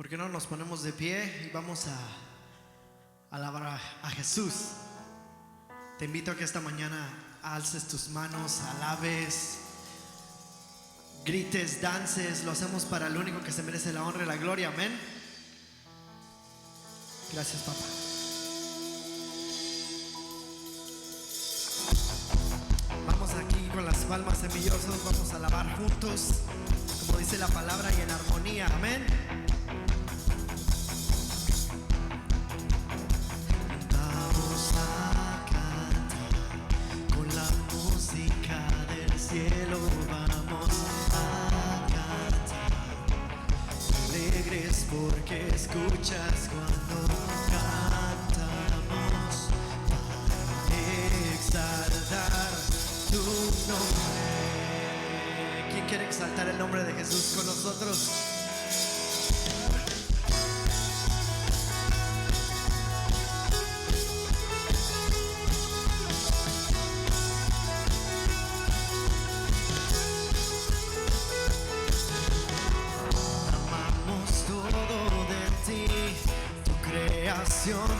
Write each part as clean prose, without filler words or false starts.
¿Por qué no nos ponemos de pie y vamos a alabar a Jesús? Te invito a que esta mañana alces tus manos, alabes, grites, dances. Lo hacemos para el único que se merece la honra y la gloria. Amén. Gracias, papá. Vamos aquí con las palmas semillosas. Vamos a alabar juntos, como dice la palabra, y en armonía. Amén. Vamos a cantar con la música del cielo. Vamos a cantar alegres porque escuchas cuando cantamos para exaltar tu nombre. ¿Quién quiere exaltar el nombre de Jesús con nosotros?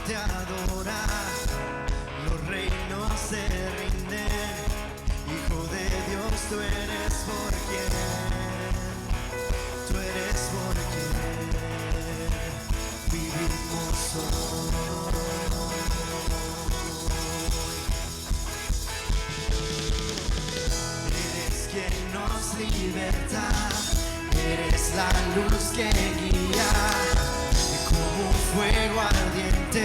Te adora, los reinos se rinden. Hijo de Dios, tú eres por quien vivimos hoy. Eres quien nos liberta, eres la luz que guía. Como un fuego ardiente,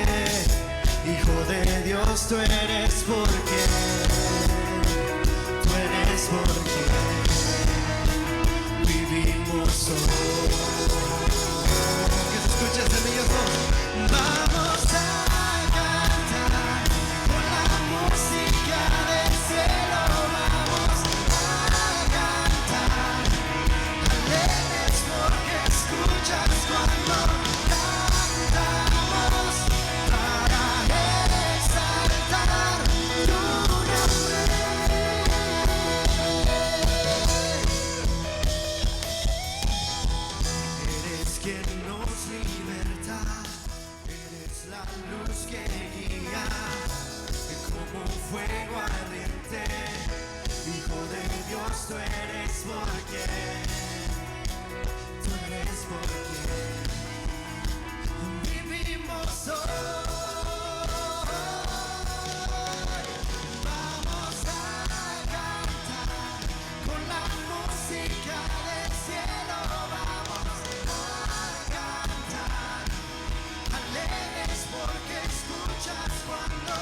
Hijo de Dios, tú eres porque vivimos hoy. Que se escuche semilloso. Vamos a cantar con la música del cielo. Vamos a cantar alegres porque escuchas cuando fuego ardiente, Hijo de Dios, tú eres porque vivimos hoy. Vamos a cantar con la música del cielo. Vamos a cantar alegres porque escuchas cuando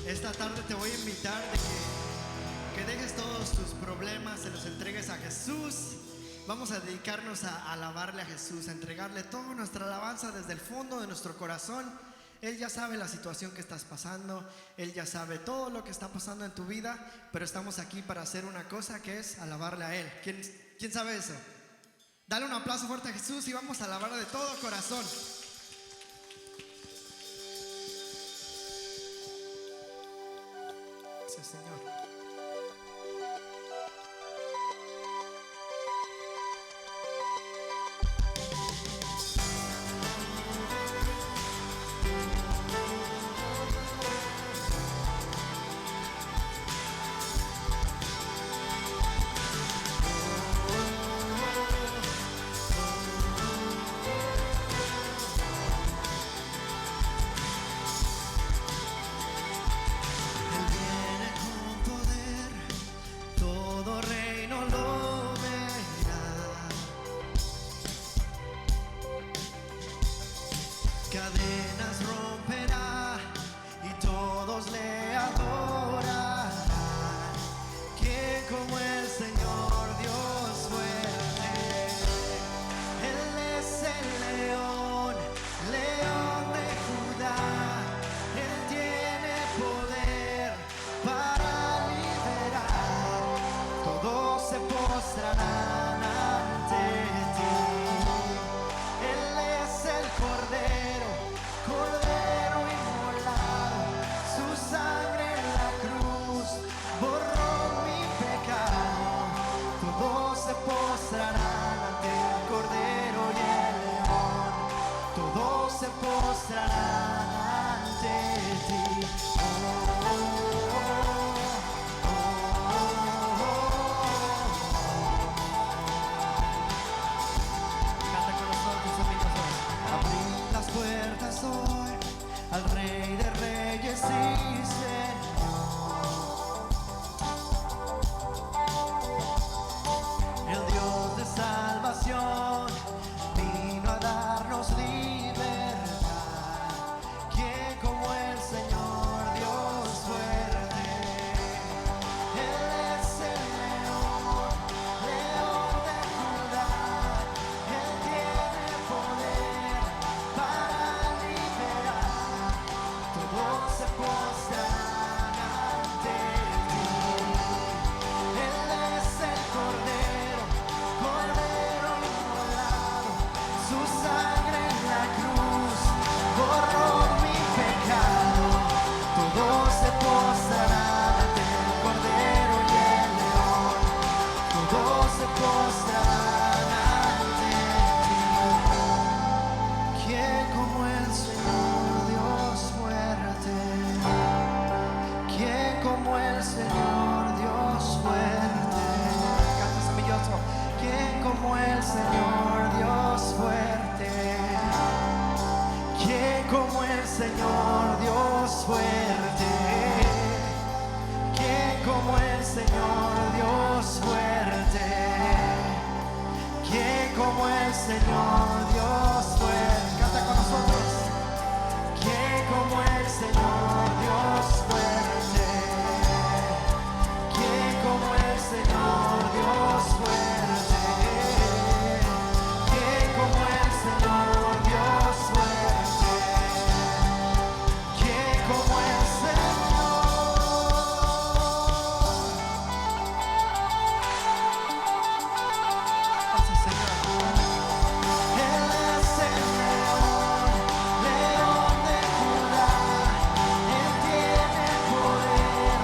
esta tarde te voy a invitar de que dejes todos tus problemas, se los entregues a Jesús Vamos a dedicarnos a alabarle a Jesús, a entregarle toda nuestra alabanza desde el fondo de nuestro corazón. Él ya sabe la situación que estás pasando, Él ya sabe todo lo que está pasando en tu vida, pero estamos aquí para hacer una cosa, que es alabarle a Él. ¿Quién sabe eso? Dale un aplauso fuerte a Jesús y vamos a alabarle de todo corazón. Gracias, Señor. Cadenas romperá y todos le adorarán. ¿Quién como el Señor Dios fuerte? Él es el león, león de Judá. Él tiene poder para liberar. Todos se postrarán ante ti. Él es el Cordero, Cordero inmolado, su sangre en la cruz borró mi pecado. Todos se postrarán ante el Cordero y el León, todos se postrarán ante ti. Canta con nosotros, amigos, hoy. Abrir las puertas hoy al Rey de Reyes y Señor, el Dios de salvación vino a darnos libertad. ¿Quién como el Señor Dios fuerte? Él es el león, león de Judá. Él tiene poder para liberar. Todos se postrarán ante ti. Él es el Cordero, Cordero inmolado, su sangre en la cruz borró mi pecado. Todos se postrarán ante el Cordero y el León, todos se postrarán ante ti. ¿Quién como el Señor Dios fuerte? ¿Quién como el Señor Dios fuerte? Canta semilloso. ¿Quién como el Señor Dios fuerte? ¿Quién como el Señor Dios fuerte? ¿Quién como el Señor Dios fuerte? ¿Quién como el Señor Dios fuerte? Canta con nosotros. ¿Quién como el Señor Dios fuerte? ¿Quién como el Señor Dios fuerte? ¿Quién como el Señor Dios fuerte? ¿Quién como el Señor? Gracias, Señor. Él es el león, león de Judá. Él tiene poder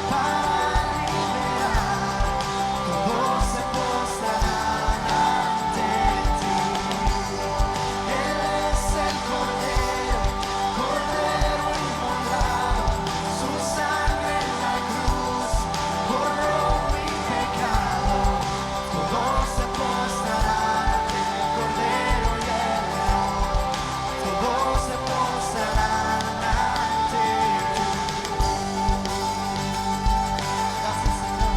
para liberar. Todos se postrarán ante ti. Él es el Cordero, Cordero inmolado, su sangre en la cruz borró mi pecado. Todos se postrarán ante el Cordero y el León, todos se postrarán ante ti. Gracias, Señor.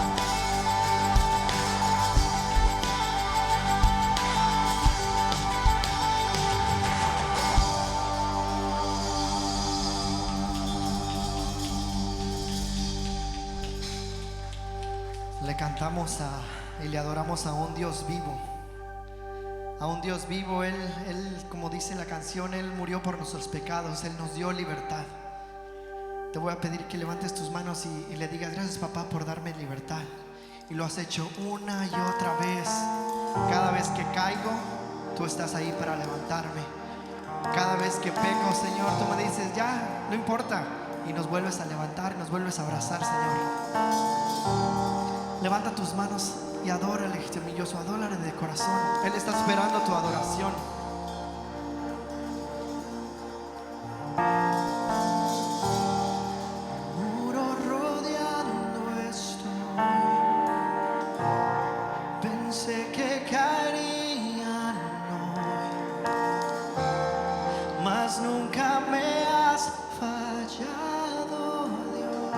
Le cantamos a y le adoramos a un Dios vivo. A un Dios vivo. Él, como dice la canción, Él murió por nuestros pecados, Él nos dio libertad. Te voy a pedir que levantes tus manos y le digas: gracias, papá, por darme libertad. Y lo has hecho una y otra vez. Cada vez que caigo, tú estás ahí para levantarme. Cada vez que peco, Señor, tú me dices: ya, no importa. Y nos vuelves a levantar y nos vuelves a abrazar, Señor. Levanta tus manos y adórale, gemilloso, adórale de corazón. Él está esperando tu adoración. Muro rodeando estoy. Pensé que caerían hoy, mas nunca me has fallado, Dios.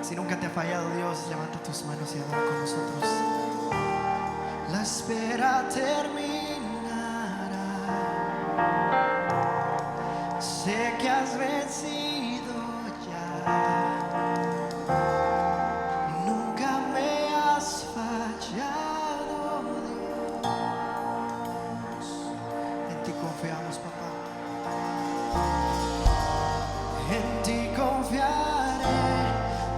Si nunca te ha fallado Dios, levanta tus manos y adora con nosotros. La espera terminará. Sé que has vencido ya. Nunca me has fallado, Dios. En ti confiamos, papá. En ti confiaré.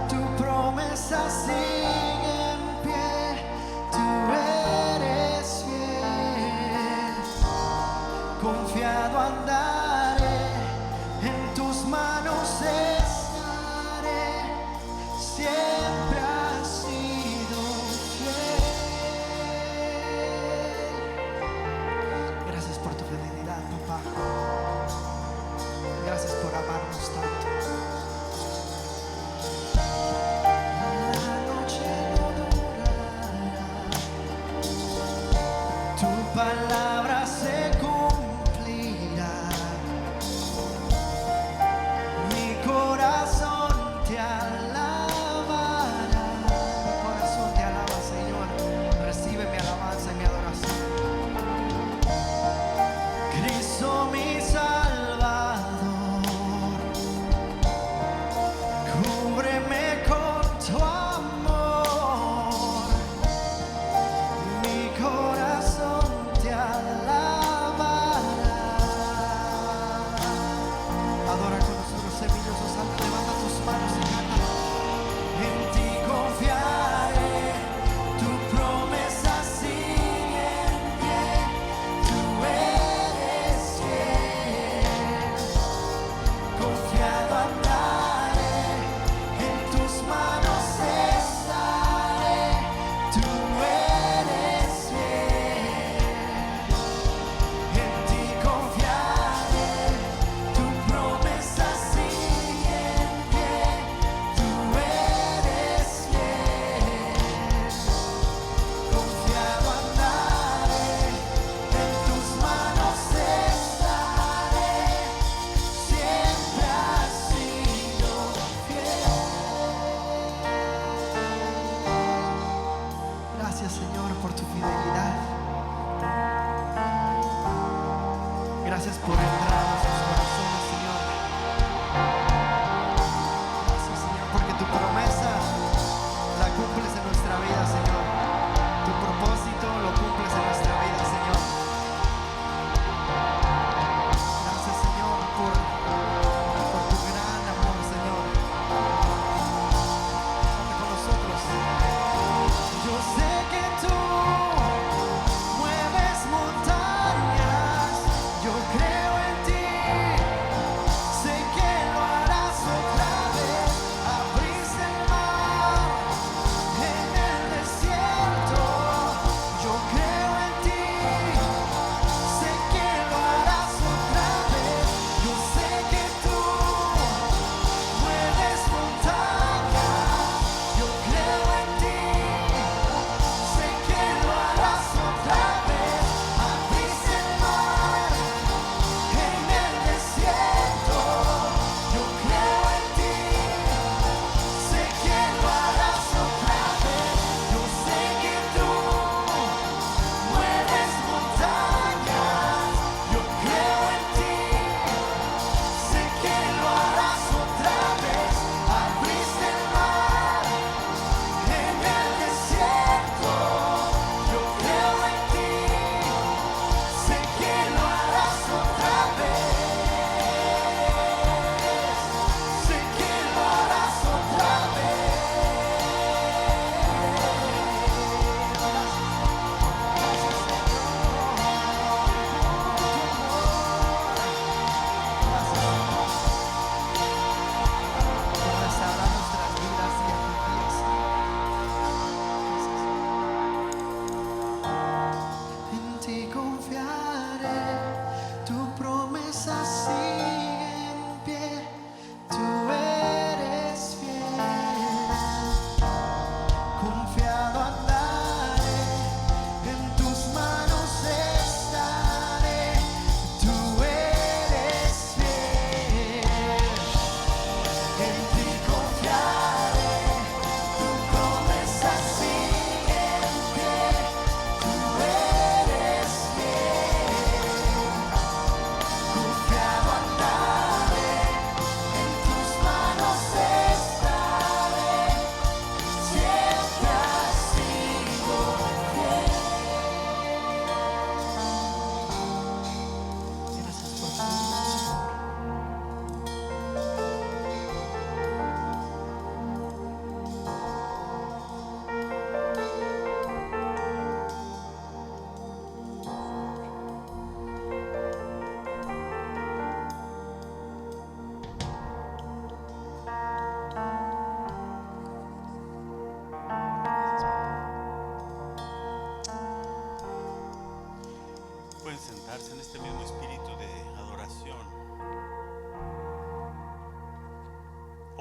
Tu promesa sigue en pie. Tú eres fiel. Confiado andaré. En tus manos estaré. Siempre has sido fiel. Gracias por tu fidelidad, papá. Gracias por amarnos tanto. La noche no durará. Tu palabra se cumplirá. Mi corazón te alabará. Mi corazón te alaba, Señor. Recibe mi alabanza y mi adoración. Cristo mi Salvador, cúbreme con tu amor. Mi corazón te alabará. Adora con nosotros, semilloso santo. Levanta tus manos y canta. En ti confiaré. Tu promesa sigue en pie. Tú eres fiel. Confiado andaré. En tus manos estaré. Tú eres fiel. En ti confiaré. Tu promesa sigue en pie. Tú eres fiel. Confiado andaré. En tus manos estaré. Siempre has sido fiel. Gracias, Señor, por tu fidelidad. Gracias por entrar a nuestros corazones, Señor. Gracias, Señor, porque tu promesa la cumples en nuestra vida, Señor. Tu propósito lo cumples en nuestra vida, Señor. Gracias, Señor, por tu gran amor, Señor. Ponte con nosotros. Yo sé que tú mueves montañas. Yo creo en ti.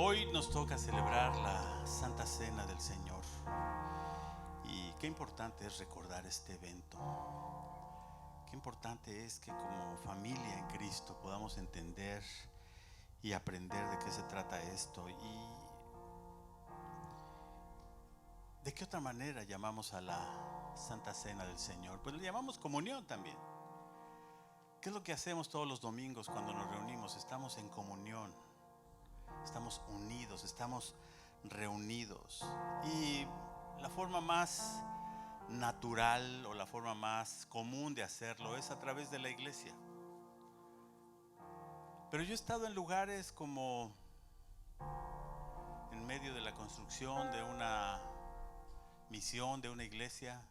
Hoy nos toca celebrar la Santa Cena del Señor. Y qué importante es recordar este evento. Qué importante es que como familia en Cristo podamos entender y aprender de qué se trata esto. Y de qué otra manera llamamos a la Santa Cena del Señor. Pues le llamamos comunión también. ¿Qué es lo que hacemos todos los domingos cuando nos reunimos? Estamos en comunión. Estamos unidos, estamos reunidos. Y la forma más natural o la forma más común de hacerlo es a través de la iglesia. Pero yo he estado en lugares como en medio de la construcción de una misión, de una iglesia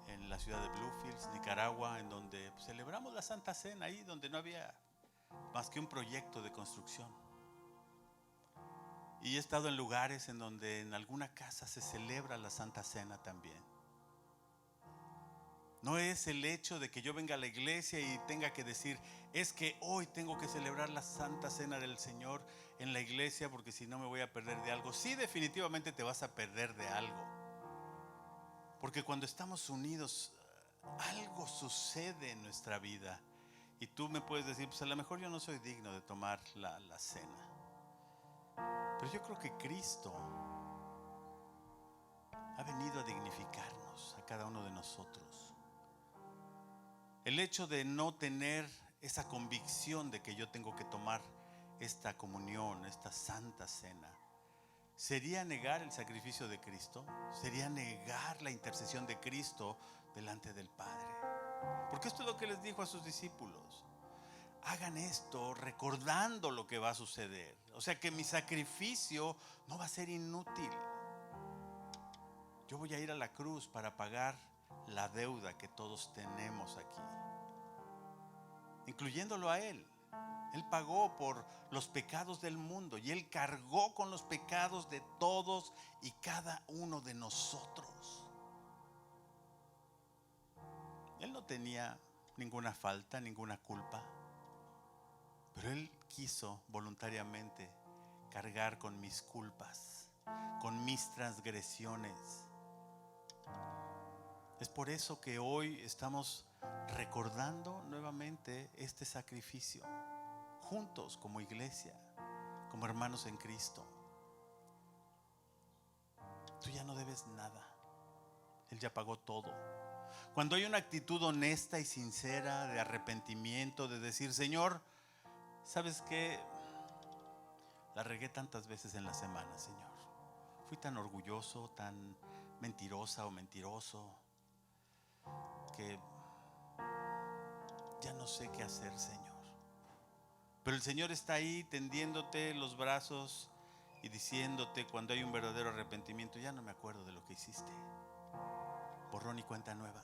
en la ciudad de Bluefields, Nicaragua, en donde celebramos la Santa Cena, ahí donde no había más que un proyecto de construcción. Y he estado en lugares en donde en alguna casa se celebra la Santa Cena también. No es el hecho de que yo venga a la iglesia y tenga que decir, es que hoy tengo que celebrar la Santa Cena del Señor en la iglesia porque si no me voy a perder de algo. Sí, definitivamente te vas a perder de algo. Porque cuando estamos unidos, algo sucede en nuestra vida. Y tú me puedes decir, pues a lo mejor yo no soy digno de tomar la cena. Pero yo creo que Cristo ha venido a dignificarnos a cada uno de nosotros. El hecho de no tener esa convicción de que yo tengo que tomar esta comunión, esta santa cena, ¿sería negar el sacrificio de Cristo? ¿Sería negar la intercesión de Cristo delante del Padre? Porque esto es lo que les dijo a sus discípulos. Hagan esto recordando lo que va a suceder. O sea que mi sacrificio no va a ser inútil. Yo voy a ir a la cruz para pagar la deuda que todos tenemos aquí, incluyéndolo a Él. Él pagó por los pecados del mundo y Él cargó con los pecados de todos y cada uno de nosotros. Él no tenía ninguna falta, ninguna culpa. Pero Él quiso voluntariamente cargar con mis culpas, con mis transgresiones. Es por eso que hoy estamos recordando nuevamente este sacrificio, juntos como iglesia, como hermanos en Cristo. Tú ya no debes nada. Él ya pagó todo. Cuando hay una actitud honesta y sincera de arrepentimiento, de decir, Señor, ¿sabes qué? La regué tantas veces en la semana, Señor. Fui tan orgulloso, tan mentirosa o mentiroso, que ya no sé qué hacer, Señor. Pero el Señor está ahí tendiéndote los brazos y diciéndote cuando hay un verdadero arrepentimiento, ya no me acuerdo de lo que hiciste. Borrón y cuenta nueva.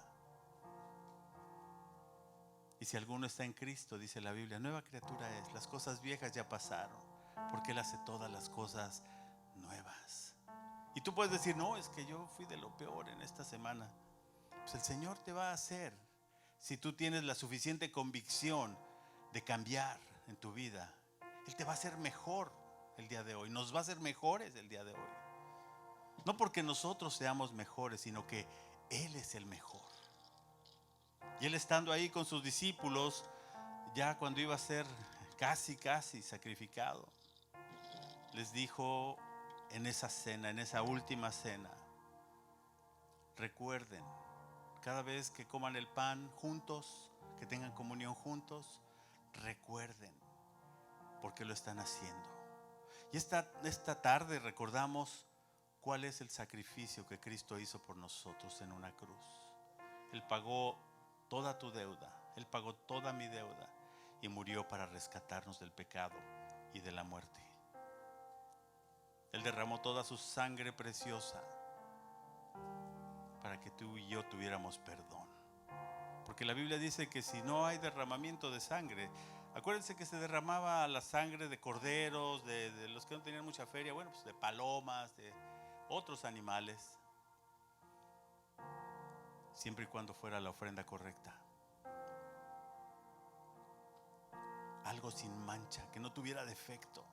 Y si alguno está en Cristo, dice la Biblia, nueva criatura es, las cosas viejas ya pasaron, porque Él hace todas las cosas nuevas. Y tú puedes decir, no, es que yo fui de lo peor en esta semana. Pues el Señor te va a hacer, si tú tienes la suficiente convicción de cambiar en tu vida, Él te va a hacer mejor el día de hoy, nos va a hacer mejores el día de hoy. No porque nosotros seamos mejores, sino que Él es el mejor. Y Él estando ahí con sus discípulos, ya cuando iba a ser casi sacrificado, les dijo en esa cena, en esa última cena, recuerden, cada vez que coman el pan juntos, que tengan comunión juntos, recuerden por qué lo están haciendo. Y esta tarde recordamos cuál es el sacrificio que Cristo hizo por nosotros en una cruz. Él pagó toda tu deuda, Él pagó toda mi deuda y murió para rescatarnos del pecado y de la muerte. Él derramó toda su sangre preciosa para que tú y yo tuviéramos perdón. Porque la Biblia dice que si no hay derramamiento de sangre, acuérdense que se derramaba la sangre de corderos, de los que no tenían mucha feria, bueno, pues de palomas, de otros animales, siempre y cuando fuera la ofrenda correcta. Algo sin mancha, que no tuviera defecto.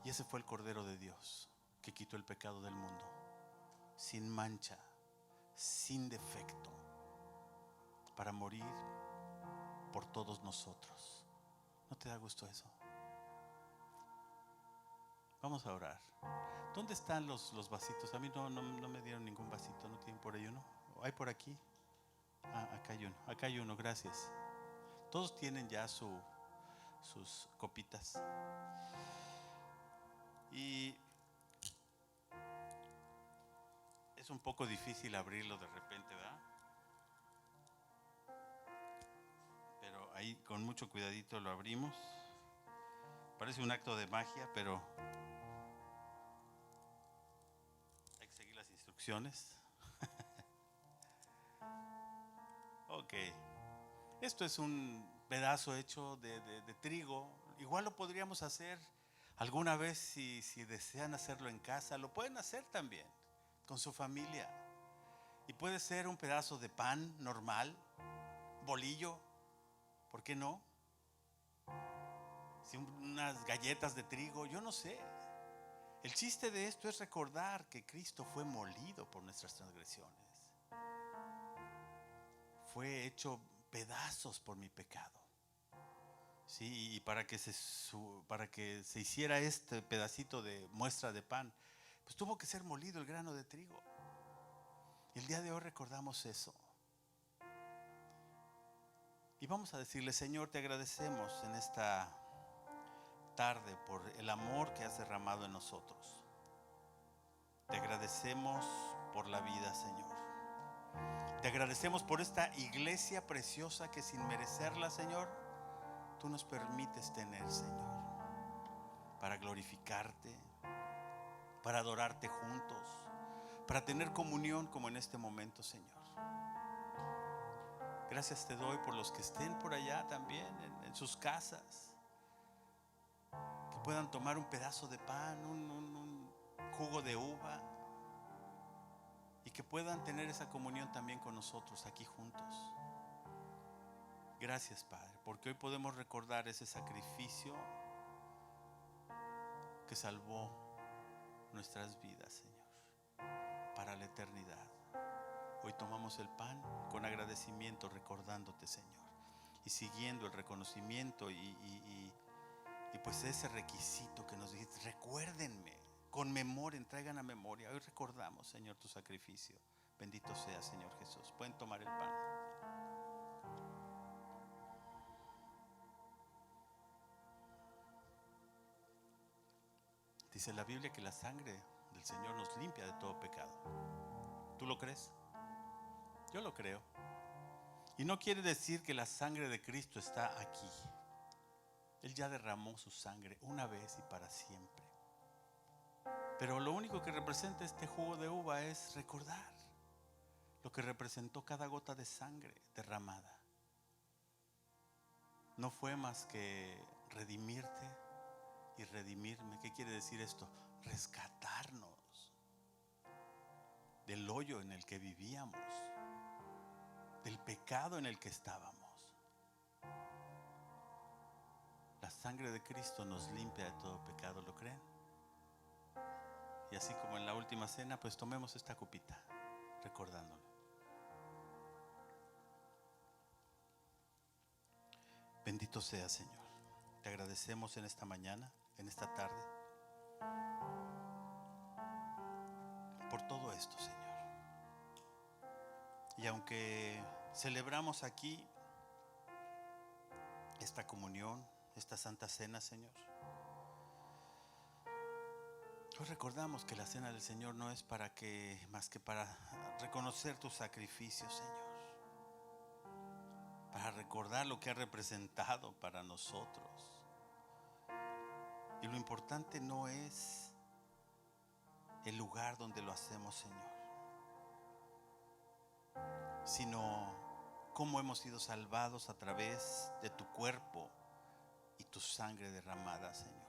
Y ese fue el Cordero de Dios que quitó el pecado del mundo, sin mancha, sin defecto, para morir por todos nosotros. ¿No te da gusto eso? Vamos a orar. ¿Dónde están los vasitos? A mí no me dieron ningún vasito. ¿No tienen por ahí uno? ¿Hay por aquí? Acá hay uno. Acá hay uno, gracias. Todos tienen ya sus copitas. Y es un poco difícil abrirlo de repente, ¿verdad? Pero ahí con mucho cuidadito lo abrimos. Parece un acto de magia, pero hay que seguir las instrucciones. Ok. Esto es un pedazo hecho de trigo. Igual lo podríamos hacer alguna vez si desean hacerlo en casa. Lo pueden hacer también con su familia. Y puede ser un pedazo de pan normal, bolillo, ¿por qué no? Si unas galletas de trigo, yo no sé. El chiste de esto es recordar que Cristo fue molido por nuestras transgresiones. Fue hecho pedazos por mi pecado. Sí, y para que se hiciera este pedacito de muestra de pan, pues tuvo que ser molido el grano de trigo. Y el día de hoy recordamos eso. Y vamos a decirle: Señor, te agradecemos en esta tarde por el amor que has derramado en nosotros. Te agradecemos por la vida, Señor. Te agradecemos por esta iglesia preciosa que sin merecerla, Señor, tú nos permites tener, Señor, para glorificarte, para adorarte juntos, para tener comunión como en este momento, Señor. Gracias te doy por los que estén por allá también en sus casas, que puedan tomar un pedazo de pan, un jugo de uva, y que puedan tener esa comunión también con nosotros aquí juntos. Gracias, Padre, porque hoy podemos recordar ese sacrificio que salvó nuestras vidas, Señor, para la eternidad. Hoy tomamos el pan con agradecimiento, recordándote, Señor, y siguiendo el reconocimiento y pues ese requisito que nos dijiste: recuérdenme, conmemoren, traigan a memoria. Hoy recordamos, Señor, tu sacrificio. Bendito sea, Señor Jesús. Pueden tomar el pan. Dice la Biblia que la sangre del Señor nos limpia de todo pecado. ¿Tú lo crees? Yo lo creo. Y no quiere decir que la sangre de Cristo está aquí. Él ya derramó su sangre una vez y para siempre. Pero lo único que representa este jugo de uva es recordar lo que representó cada gota de sangre derramada. No fue más que redimirte y redimirme. ¿Qué quiere decir esto? Rescatarnos del hoyo en el que vivíamos, del pecado en el que estábamos. La sangre de Cristo nos limpia de todo pecado, ¿lo creen? Y así como en la última cena, pues tomemos esta copita, recordándolo. Bendito sea, Señor. Te agradecemos en esta mañana, en esta tarde, por todo esto, Señor. Y aunque celebramos aquí esta comunión, esta santa cena, Señor, hoy recordamos que la cena del Señor no es más que para reconocer tu sacrificio, Señor, para recordar lo que ha representado para nosotros. Y lo importante no es el lugar donde lo hacemos, Señor, sino cómo hemos sido salvados a través de tu cuerpo y tu sangre derramada, Señor.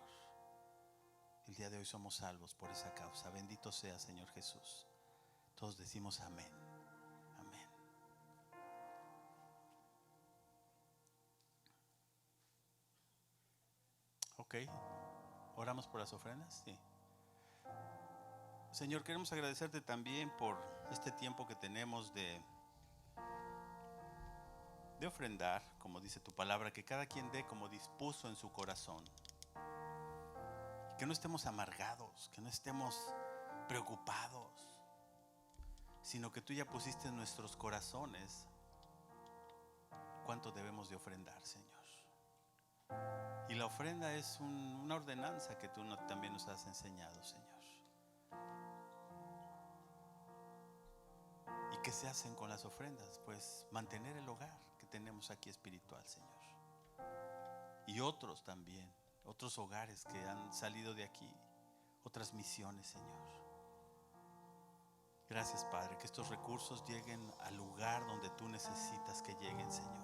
El día de hoy somos salvos por esa causa. Bendito sea, Señor Jesús. Todos decimos amén. Amén. Ok. ¿Oramos por las ofrendas? Sí. Señor, queremos agradecerte también por este tiempo que tenemos de ofrendar, como dice tu palabra, que cada quien dé como dispuso en su corazón. Que no estemos amargados, que no estemos preocupados, sino que tú ya pusiste en nuestros corazones cuánto debemos de ofrendar, Señor. Y la ofrenda es una ordenanza que tú también nos has enseñado, Señor. ¿Y qué se hacen con las ofrendas? Pues mantener el hogar que tenemos aquí espiritual, Señor. Y otros también, otros hogares que han salido de aquí, otras misiones, Señor. Gracias, Padre, que estos recursos lleguen al lugar donde tú necesitas que lleguen, Señor.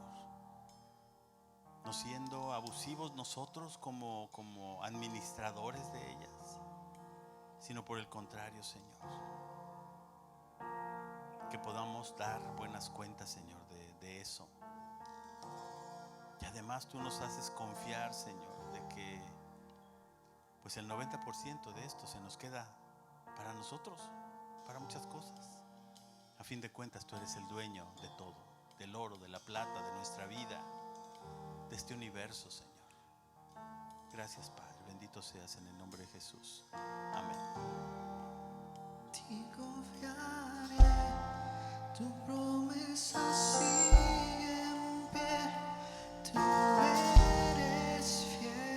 No siendo abusivos nosotros como administradores de ellas, sino por el contrario, Señor, que podamos dar buenas cuentas, Señor, de eso. Y además tú nos haces confiar, Señor, de que pues el 90% de esto se nos queda para nosotros, para muchas cosas. A fin de cuentas tú eres el dueño de todo, del oro, de la plata, de nuestra vida, de este universo, Señor. Gracias, Padre, bendito seas en el nombre de Jesús. Amén. Ti confiaré, tu promesa sigue en pie, tú eres fiel,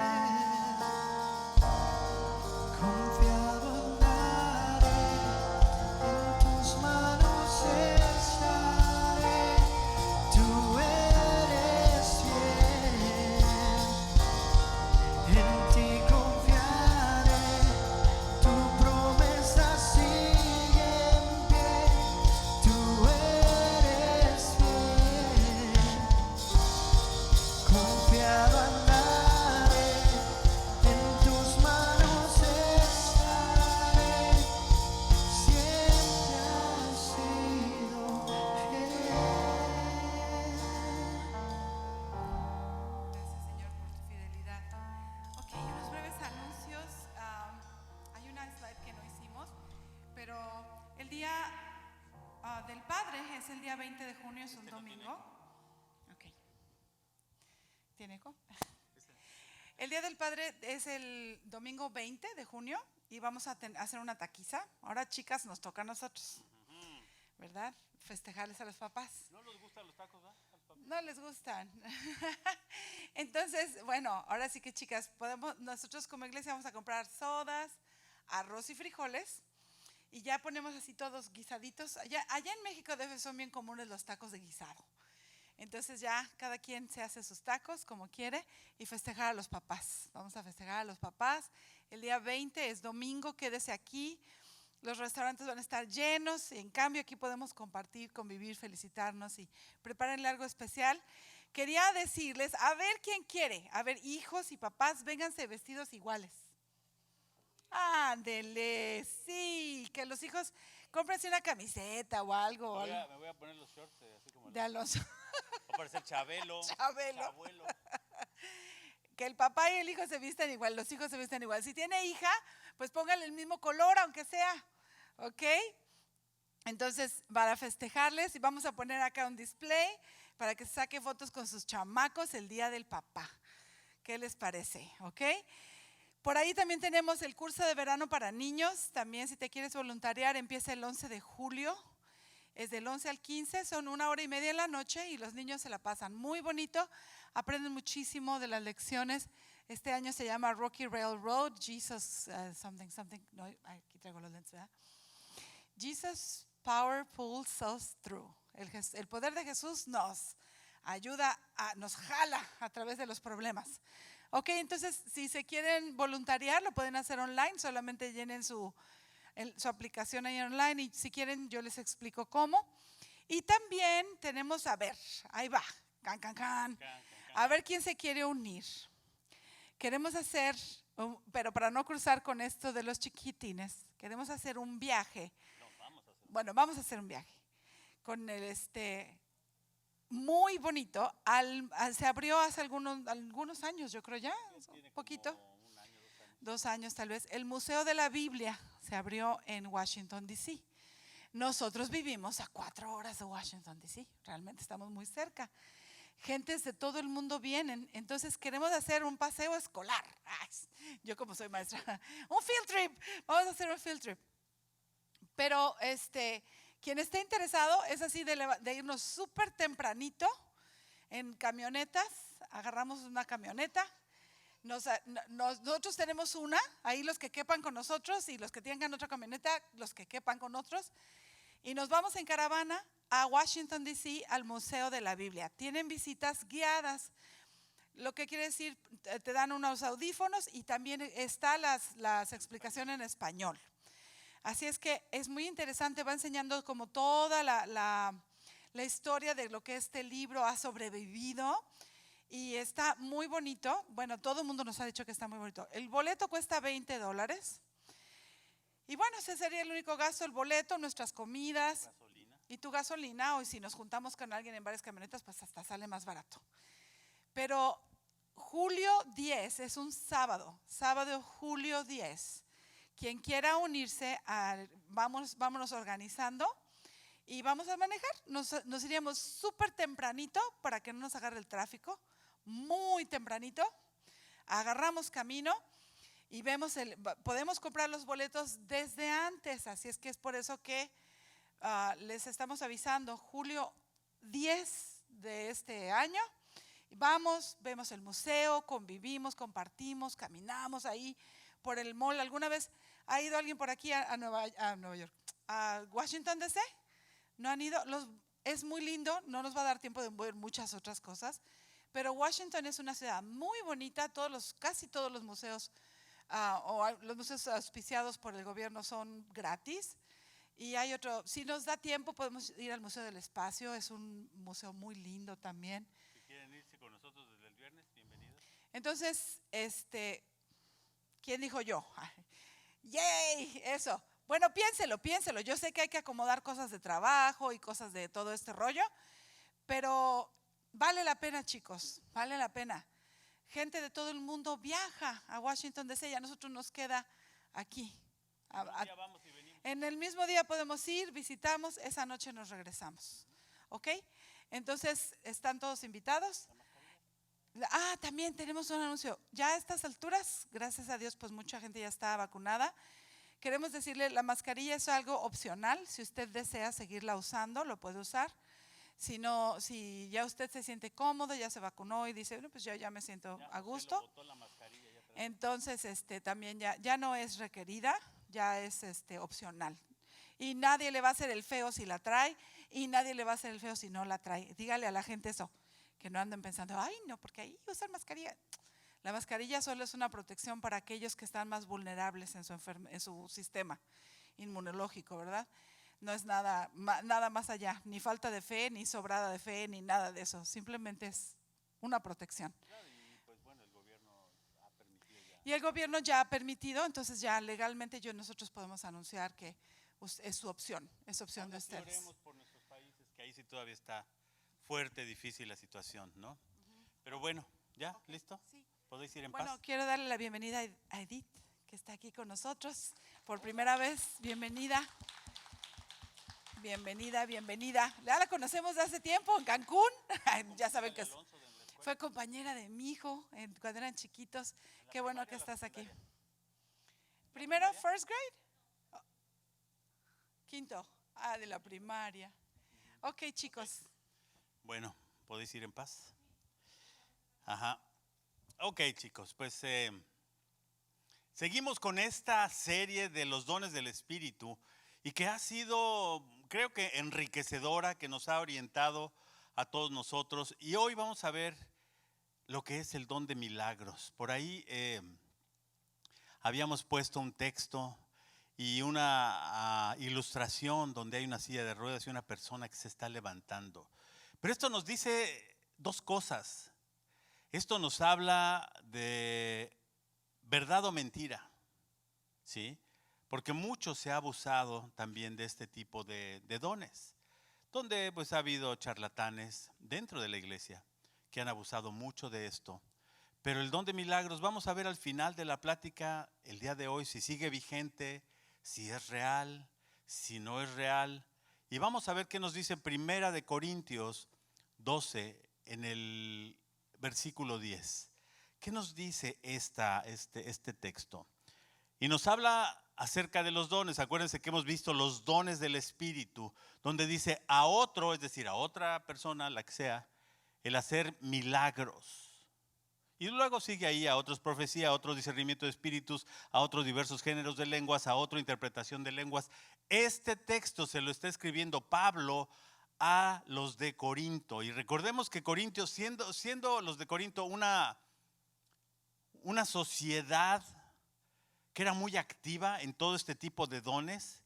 confiado andaré, en tus manos estaré, tú eres fiel, en ti confiaré, tu promesa sigue en pie, tú eres fiel, confiado andaré, en tus manos estaré, siempre has sido fiel. Gracias, Señor, por tu fidelidad. Ok, unos breves anuncios. Hay una slide que no hicimos, pero el día del Padre es el día 20 de junio, es un domingo. Ok. ¿Tiene eco? El día del Padre es el domingo 20 de junio y vamos a hacer una taquiza. Ahora, chicas, nos toca a nosotros, ¿verdad? Festejarles a los papás. ¿No les gustan los tacos, ¿verdad? No les gustan. Entonces, bueno, ahora sí que, chicas, nosotros como iglesia vamos a comprar sodas, arroz y frijoles y ya ponemos así todos guisaditos. Allá en México son bien comunes los tacos de guisado. Entonces ya cada quien se hace sus tacos como quiere y festejar a los papás. Vamos a festejar a los papás. El día 20 es domingo, quédese aquí. Los restaurantes van a estar llenos y en cambio aquí podemos compartir, convivir, felicitarnos y prepárenle algo especial. Quería decirles, a ver quién quiere, a ver, hijos y papás, vénganse vestidos iguales. Ándele, sí, que los hijos cómprense una camiseta o algo. Me voy a poner los shorts así como De Alonso. va a parecer Chabelo. Chabelo. Abuelo. Que el papá y el hijo se vistan igual, los hijos se vistan igual. Si tiene hija, pues póngale el mismo color, aunque sea, ¿ok? Entonces, para festejarles, y vamos a poner acá un display para que se saque fotos con sus chamacos el día del papá. ¿Qué les parece? ¿Ok? Por ahí también tenemos el curso de verano para niños. También, si te quieres voluntariar, empieza el 11 de julio. Es del 11 al 15, son 1 hora y media en la noche y los niños se la pasan muy bonito, aprenden muchísimo de las lecciones. Este año se llama Rocky Railroad, Jesus something, no, aquí traigo los lentes, ¿verdad? Jesus Power Pulls Us Through. El poder de Jesús nos ayuda, nos jala a través de los problemas. Ok, entonces si se quieren voluntariar lo pueden hacer online, solamente llenen su aplicación ahí online y si quieren yo les explico cómo. Y también tenemos, a ver, ahí va, a ver quién se quiere unir. Queremos hacer, pero para no cruzar con esto de los chiquitines, queremos hacer un viaje. Bueno, vamos a hacer un viaje con muy bonito. Se abrió hace algunos años, yo creo ya, un poquito. 2 años tal vez, el Museo de la Biblia se abrió en Washington, D.C. Nosotros vivimos a 4 horas de Washington, D.C. Realmente estamos muy cerca. Gentes de todo el mundo vienen, entonces queremos hacer un paseo escolar. Ay, yo como soy maestra, un field trip, vamos a hacer un field trip. Pero quien esté interesado es así de irnos súper tempranito en camionetas, agarramos una camioneta. Nosotros tenemos una, ahí los que quepan con nosotros y los que tengan otra camioneta, los que quepan con otros. Y nos vamos en caravana a Washington, D.C., al Museo de la Biblia. Tienen visitas guiadas, lo que quiere decir, te dan unos audífonos y también está las explicaciones en español. Así es que es muy interesante, va enseñando como toda la historia de lo que este libro ha sobrevivido. Y está muy bonito. Bueno, todo el mundo nos ha dicho que está muy bonito. El boleto cuesta $20. Y bueno, ese sería el único gasto, el boleto, nuestras comidas. Gasolina. Y tu gasolina, o si nos juntamos con alguien en varias camionetas, pues hasta sale más barato. Pero julio 10 es un sábado julio 10. Quien quiera unirse, vámonos organizando y vamos a manejar. Nos iríamos súper tempranito para que no nos agarre el tráfico. Muy tempranito, agarramos camino y podemos comprar los boletos desde antes, así es que es por eso que les estamos avisando, julio 10 de este año, vamos, vemos el museo, convivimos, compartimos, caminamos ahí por el mall. ¿Alguna vez ha ido alguien por aquí a Nueva York, a Washington DC? ¿No han ido? Es muy lindo, no nos va a dar tiempo de ver muchas otras cosas. Pero Washington es una ciudad muy bonita, casi todos los museos los museos auspiciados por el gobierno son gratis. Y hay otro, si nos da tiempo podemos ir al Museo del Espacio, es un museo muy lindo también. Si quieren irse con nosotros desde el viernes, bienvenidos. Entonces, ¿quién dijo yo? ¡Yay! Eso. Bueno, piénselo. Yo sé que hay que acomodar cosas de trabajo y cosas de todo este rollo, pero vale la pena, chicos, vale la pena. Gente de todo el mundo viaja a Washington DC y a nosotros nos queda aquí. Vamos y venimos. En el mismo día podemos ir, visitamos, esa noche nos regresamos. ¿Ok? Entonces, ¿están todos invitados? También tenemos un anuncio. Ya a estas alturas, gracias a Dios, pues mucha gente ya está vacunada. Queremos decirle, la mascarilla es algo opcional. Si usted desea seguirla usando, lo puede usar. Si ya usted se siente cómodo, ya se vacunó y dice, bueno, pues yo ya me siento a gusto. Entonces, también ya no es requerida, ya es opcional. Y nadie le va a hacer el feo si la trae y nadie le va a hacer el feo si no la trae. Dígale a la gente eso, que no anden pensando, ay, no, porque ahí usar mascarilla. La mascarilla solo es una protección para aquellos que están más vulnerables en su sistema inmunológico, ¿verdad? No es nada más allá, ni falta de fe, ni sobrada de fe, ni nada de eso. Simplemente es una protección. Claro, y pues bueno, el gobierno ha permitido ya. Y el gobierno ya ha permitido, entonces ya legalmente nosotros podemos anunciar que es su opción, es opción de ustedes. Oremos por nuestros países, que ahí sí todavía está fuerte, difícil la situación, ¿no? Pero bueno, ¿ya? Okay, ¿Listo? Sí. ¿Podéis ir en Bueno, paz? quiero darle la bienvenida a Edith, que está aquí con nosotros por primera vez. Bienvenida. Bienvenida. Ya la conocemos de hace tiempo en Cancún. Ya saben que fue compañera de mi hijo cuando eran chiquitos. Qué bueno que estás aquí. ¿Primero, first grade? Quinto. De la primaria. Ok, chicos. Bueno, ¿podéis ir en paz? Ajá. Ok, chicos, pues seguimos con esta serie de los dones del Espíritu y que ha sido, creo que enriquecedora, que nos ha orientado a todos nosotros. Y hoy vamos a ver lo que es el don de milagros. Por ahí habíamos puesto un texto y una ilustración donde hay una silla de ruedas y una persona que se está levantando. Pero esto nos dice dos cosas. Esto nos habla de verdad o mentira, ¿sí? Porque mucho se ha abusado también de este tipo de dones, donde pues ha habido charlatanes dentro de la iglesia que han abusado mucho de esto. Pero el don de milagros, vamos a ver al final de la plática el día de hoy si sigue vigente, si es real, si no es real. Y vamos a ver qué nos dice Primera de Corintios 12 en el versículo 10. ¿Qué nos dice este texto? Y nos habla acerca de los dones. Acuérdense que hemos visto los dones del Espíritu, donde dice a otro, es decir, a otra persona, la que sea, el hacer milagros. Y luego sigue ahí a otros profecía, a otro discernimiento de espíritus, a otros diversos géneros de lenguas, a otra interpretación de lenguas. Este texto se lo está escribiendo Pablo a los de Corinto. Y recordemos que Corintios, siendo los de Corinto una sociedad que era muy activa en todo este tipo de dones,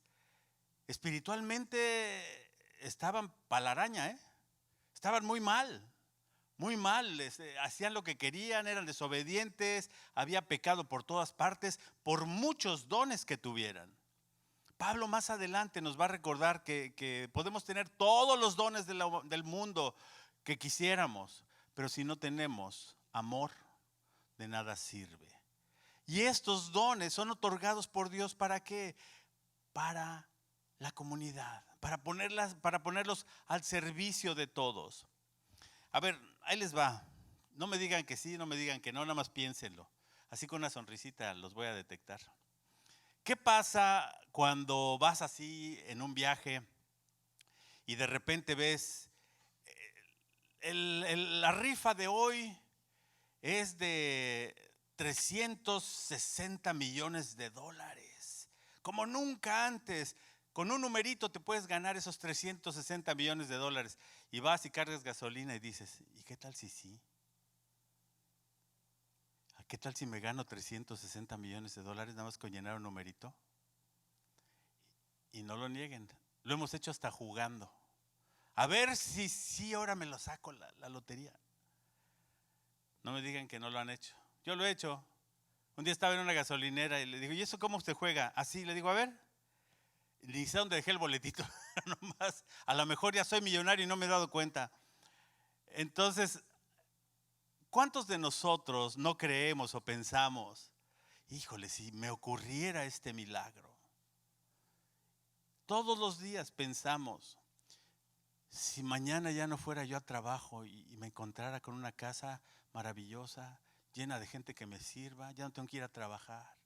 espiritualmente estaban para la araña, estaban muy mal. Muy mal, hacían lo que querían, eran desobedientes, había pecado por todas partes, por muchos dones que tuvieran. Pablo más adelante nos va a recordar que podemos tener todos los dones del mundo que quisiéramos, pero si no tenemos amor, de nada sirve. Y estos dones son otorgados por Dios ¿para qué? Para la comunidad, para ponerlos al servicio de todos. A ver, ahí les va. No me digan que sí, no me digan que no, nada más piénsenlo. Así con una sonrisita los voy a detectar. ¿Qué pasa cuando vas así en un viaje y de repente ves la rifa de hoy es de 360 millones de dólares? Como nunca antes. Con un numerito te puedes ganar esos 360 millones de dólares. Y vas y cargas gasolina y dices, ¿y qué tal si sí? ¿Qué tal si me gano 360 millones de dólares nada más con llenar un numerito? Y no lo nieguen, lo hemos hecho hasta jugando. A ver si sí ahora me lo saco la lotería. No me digan que no lo han hecho. Yo lo he hecho. Un día estaba en una gasolinera y le digo, ¿y eso cómo se juega? Así, le digo, a ver. Ni sé dónde dejé el boletito, nomás. A lo mejor ya soy millonario y no me he dado cuenta. Entonces, ¿cuántos de nosotros no creemos o pensamos, híjole, si me ocurriera este milagro? Todos los días pensamos, si mañana ya no fuera yo a trabajo y me encontrara con una casa maravillosa, llena de gente que me sirva, ya no tengo que ir a trabajar.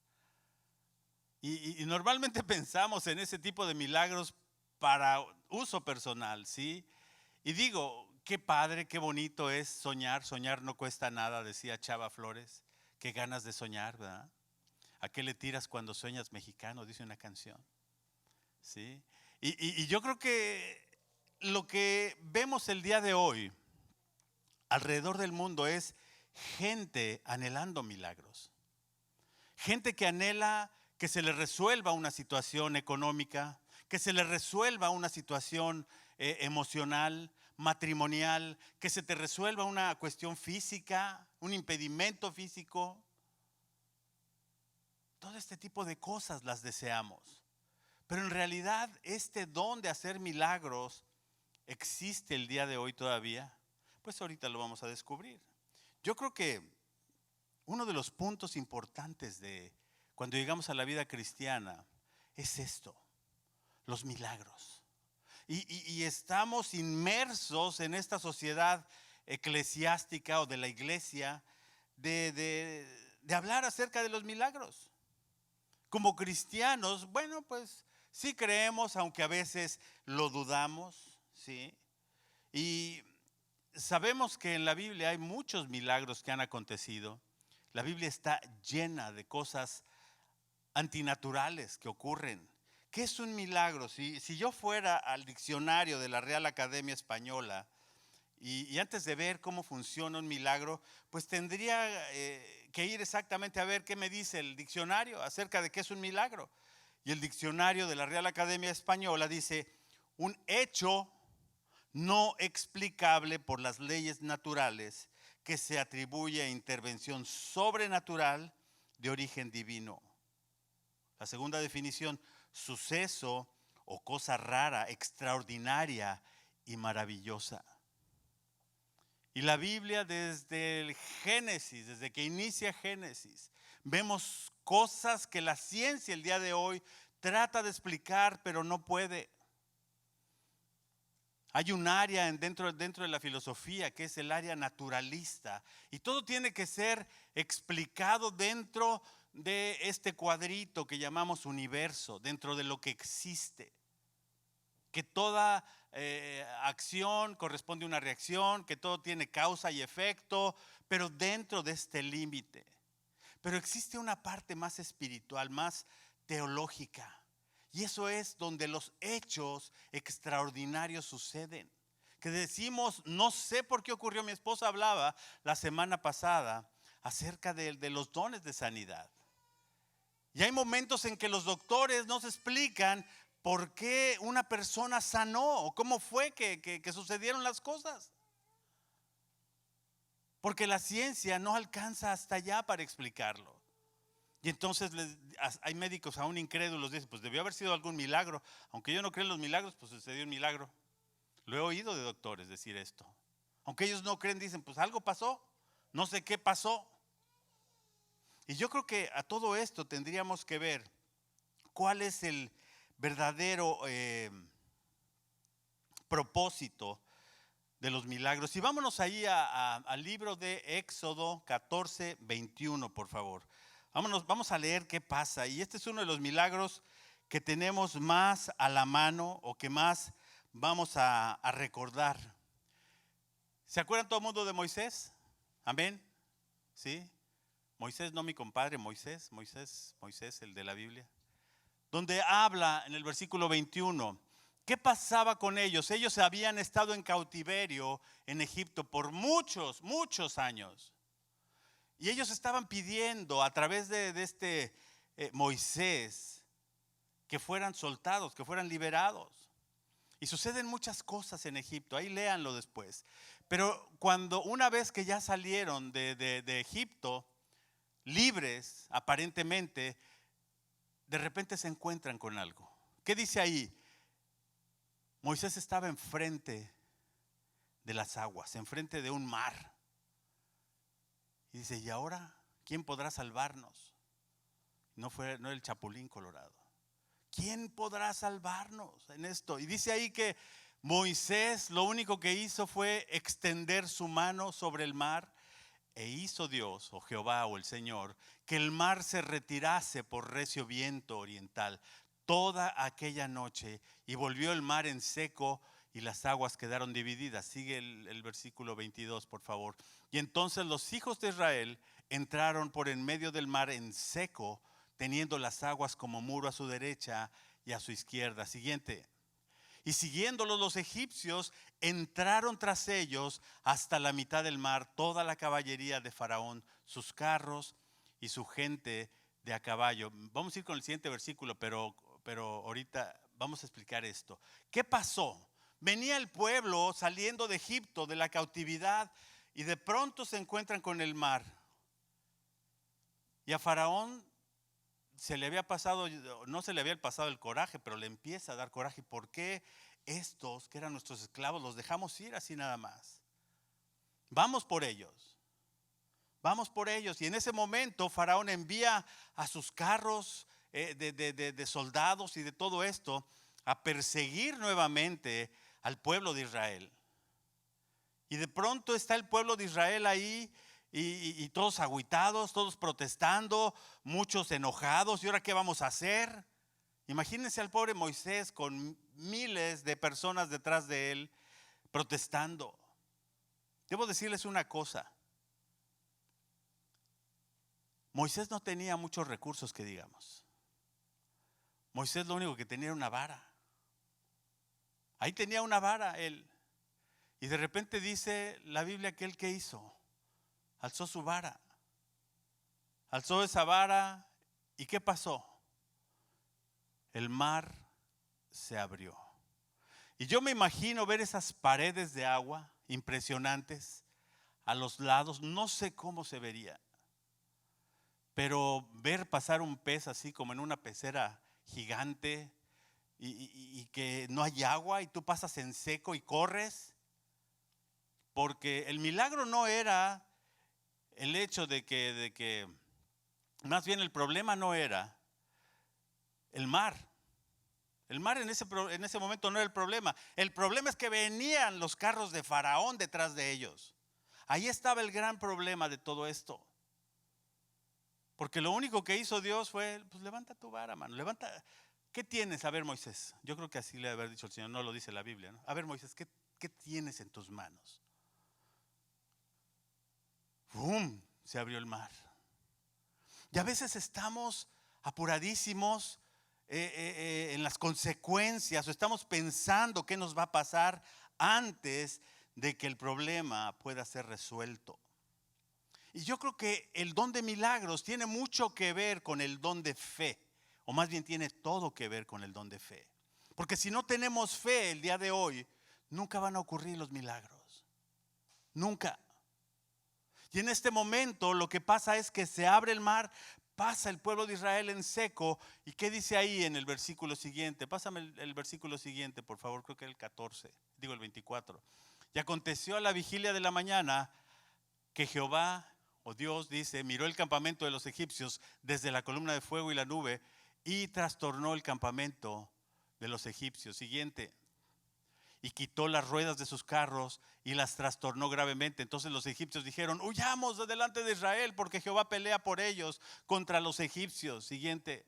Y normalmente pensamos en ese tipo de milagros para uso personal, ¿sí? Y digo, qué padre, qué bonito es soñar. Soñar no cuesta nada, decía Chava Flores. Qué ganas de soñar, ¿verdad? ¿A qué le tiras cuando sueñas mexicano? Dice una canción, ¿sí? Y yo creo que lo que vemos el día de hoy alrededor del mundo es gente anhelando milagros. Gente que anhela que se le resuelva una situación económica, que se le resuelva una situación emocional, matrimonial, que se te resuelva una cuestión física, un impedimento físico. Todo este tipo de cosas las deseamos. Pero en realidad este don de hacer milagros existe el día de hoy todavía. Pues ahorita lo vamos a descubrir. Yo creo que uno de los puntos importantes de cuando llegamos a la vida cristiana es esto, los milagros. Y estamos inmersos en esta sociedad eclesiástica o de la iglesia de hablar acerca de los milagros. Como cristianos, bueno, pues sí creemos, aunque a veces lo dudamos, ¿sí? Y sabemos que en la Biblia hay muchos milagros que han acontecido. La Biblia está llena de cosas antinaturales que ocurren. ¿Qué es un milagro? Si yo fuera al diccionario de la Real Academia Española y antes de ver cómo funciona un milagro, pues tendría que ir exactamente a ver qué me dice el diccionario acerca de qué es un milagro. Y el diccionario de la Real Academia Española dice, un hecho no explicable por las leyes naturales que se atribuye a intervención sobrenatural de origen divino. La segunda definición, suceso o cosa rara, extraordinaria y maravillosa. Y la Biblia desde el Génesis, desde que inicia Génesis, vemos cosas que la ciencia el día de hoy trata de explicar, pero no puede. Hay un área dentro de la filosofía que es el área naturalista. Y todo tiene que ser explicado dentro de este cuadrito que llamamos universo, dentro de lo que existe. Que toda acción corresponde a una reacción, que todo tiene causa y efecto, pero dentro de este límite. Pero existe una parte más espiritual, más teológica. Y eso es donde los hechos extraordinarios suceden. Que decimos, no sé por qué ocurrió. Mi esposa hablaba la semana pasada acerca de los dones de sanidad. Y hay momentos en que los doctores nos explican por qué una persona sanó o cómo fue que sucedieron las cosas. Porque la ciencia no alcanza hasta allá para explicarlo. Y entonces hay médicos aún incrédulos, dicen, pues debió haber sido algún milagro. Aunque yo no creo en los milagros, pues sucedió un milagro. Lo he oído de doctores decir esto. Aunque ellos no creen, dicen, pues algo pasó, no sé qué pasó. Y yo creo que a todo esto tendríamos que ver cuál es el verdadero propósito de los milagros. Y vámonos ahí al libro de Éxodo 14, 21, por favor. Vamos a leer qué pasa. Y este es uno de los milagros que tenemos más a la mano o que más vamos a recordar. ¿Se acuerdan todo el mundo de Moisés? Amén. ¿Sí? Moisés, no mi compadre, Moisés, el de la Biblia. Donde habla en el versículo 21. ¿Qué pasaba con ellos? Ellos habían estado en cautiverio en Egipto por muchos, muchos años. Y ellos estaban pidiendo a través de este Moisés que fueran soltados, que fueran liberados. Y suceden muchas cosas en Egipto, ahí léanlo después. Pero una vez que ya salieron de Egipto, libres aparentemente, de repente se encuentran con algo. ¿Qué dice ahí? Moisés estaba enfrente de las aguas, enfrente de un mar. Y dice, ¿y ahora quién podrá salvarnos? No el Chapulín Colorado. ¿Quién podrá salvarnos en esto? Y dice ahí que Moisés lo único que hizo fue extender su mano sobre el mar. E hizo Dios, o Jehová, o el Señor, que el mar se retirase por recio viento oriental toda aquella noche, y volvió el mar en seco y las aguas quedaron divididas. Sigue el versículo 22, por favor. Y entonces los hijos de Israel entraron por en medio del mar en seco, teniendo las aguas como muro a su derecha y a su izquierda. Siguiente. Y siguiéndolos los egipcios, entraron tras ellos hasta la mitad del mar toda la caballería de Faraón, sus carros y su gente de a caballo. Vamos a ir con el siguiente versículo, pero ahorita vamos a explicar esto. ¿Qué pasó? Venía el pueblo saliendo de Egipto, de la cautividad, y de pronto se encuentran con el mar. Y a Faraón no se le había pasado el coraje, pero le empieza a dar coraje. ¿Por qué estos que eran nuestros esclavos los dejamos ir así nada más? Vamos por ellos. Y en ese momento Faraón envía a sus carros de soldados y de todo esto a perseguir nuevamente al pueblo de Israel. Y de pronto está el pueblo de Israel ahí y todos agüitados, todos protestando, muchos enojados. ¿Y ahora qué vamos a hacer? Imagínense al pobre Moisés con miles de personas detrás de él protestando. Debo decirles una cosa. Moisés no tenía muchos recursos que digamos. Moisés lo único que tenía era una vara. Ahí tenía una vara él. Y de repente dice la Biblia que él ¿qué hizo? Alzó su vara. Alzó esa vara. ¿Y qué pasó? El mar se abrió. Y yo me imagino ver esas paredes de agua impresionantes a los lados. No sé cómo se vería. Pero ver pasar un pez así como en una pecera gigante y que no hay agua y tú pasas en seco y corres. Porque el milagro no era el hecho de que más bien el problema no era el mar. El mar en ese momento no era el problema. El problema es que venían los carros de Faraón detrás de ellos. Ahí estaba el gran problema de todo esto. Porque lo único que hizo Dios fue, pues levanta tu vara, mano. Levanta. ¿Qué tienes? A ver, Moisés. Yo creo que así le debe haber dicho el Señor, no lo dice la Biblia, ¿no? A ver, Moisés, ¿qué tienes en tus manos? ¡Bum! Se abrió el mar. Y a veces estamos apuradísimos en las consecuencias, o estamos pensando qué nos va a pasar antes de que el problema pueda ser resuelto. Y yo creo que el don de milagros tiene mucho que ver con el don de fe, o más bien tiene todo que ver con el don de fe. Porque si no tenemos fe el día de hoy, nunca van a ocurrir los milagros. Nunca. Y en este momento lo que pasa es que se abre el mar, pasa el pueblo de Israel en seco. ¿Y qué dice ahí en el versículo siguiente? Pásame el versículo siguiente, por favor, creo que el 14, digo el 24. Y aconteció a la vigilia de la mañana que Jehová, o Dios dice, miró el campamento de los egipcios desde la columna de fuego y la nube y trastornó el campamento de los egipcios. Siguiente. Y quitó las ruedas de sus carros y las trastornó gravemente. Entonces los egipcios dijeron, huyamos de delante de Israel porque Jehová pelea por ellos contra los egipcios. Siguiente.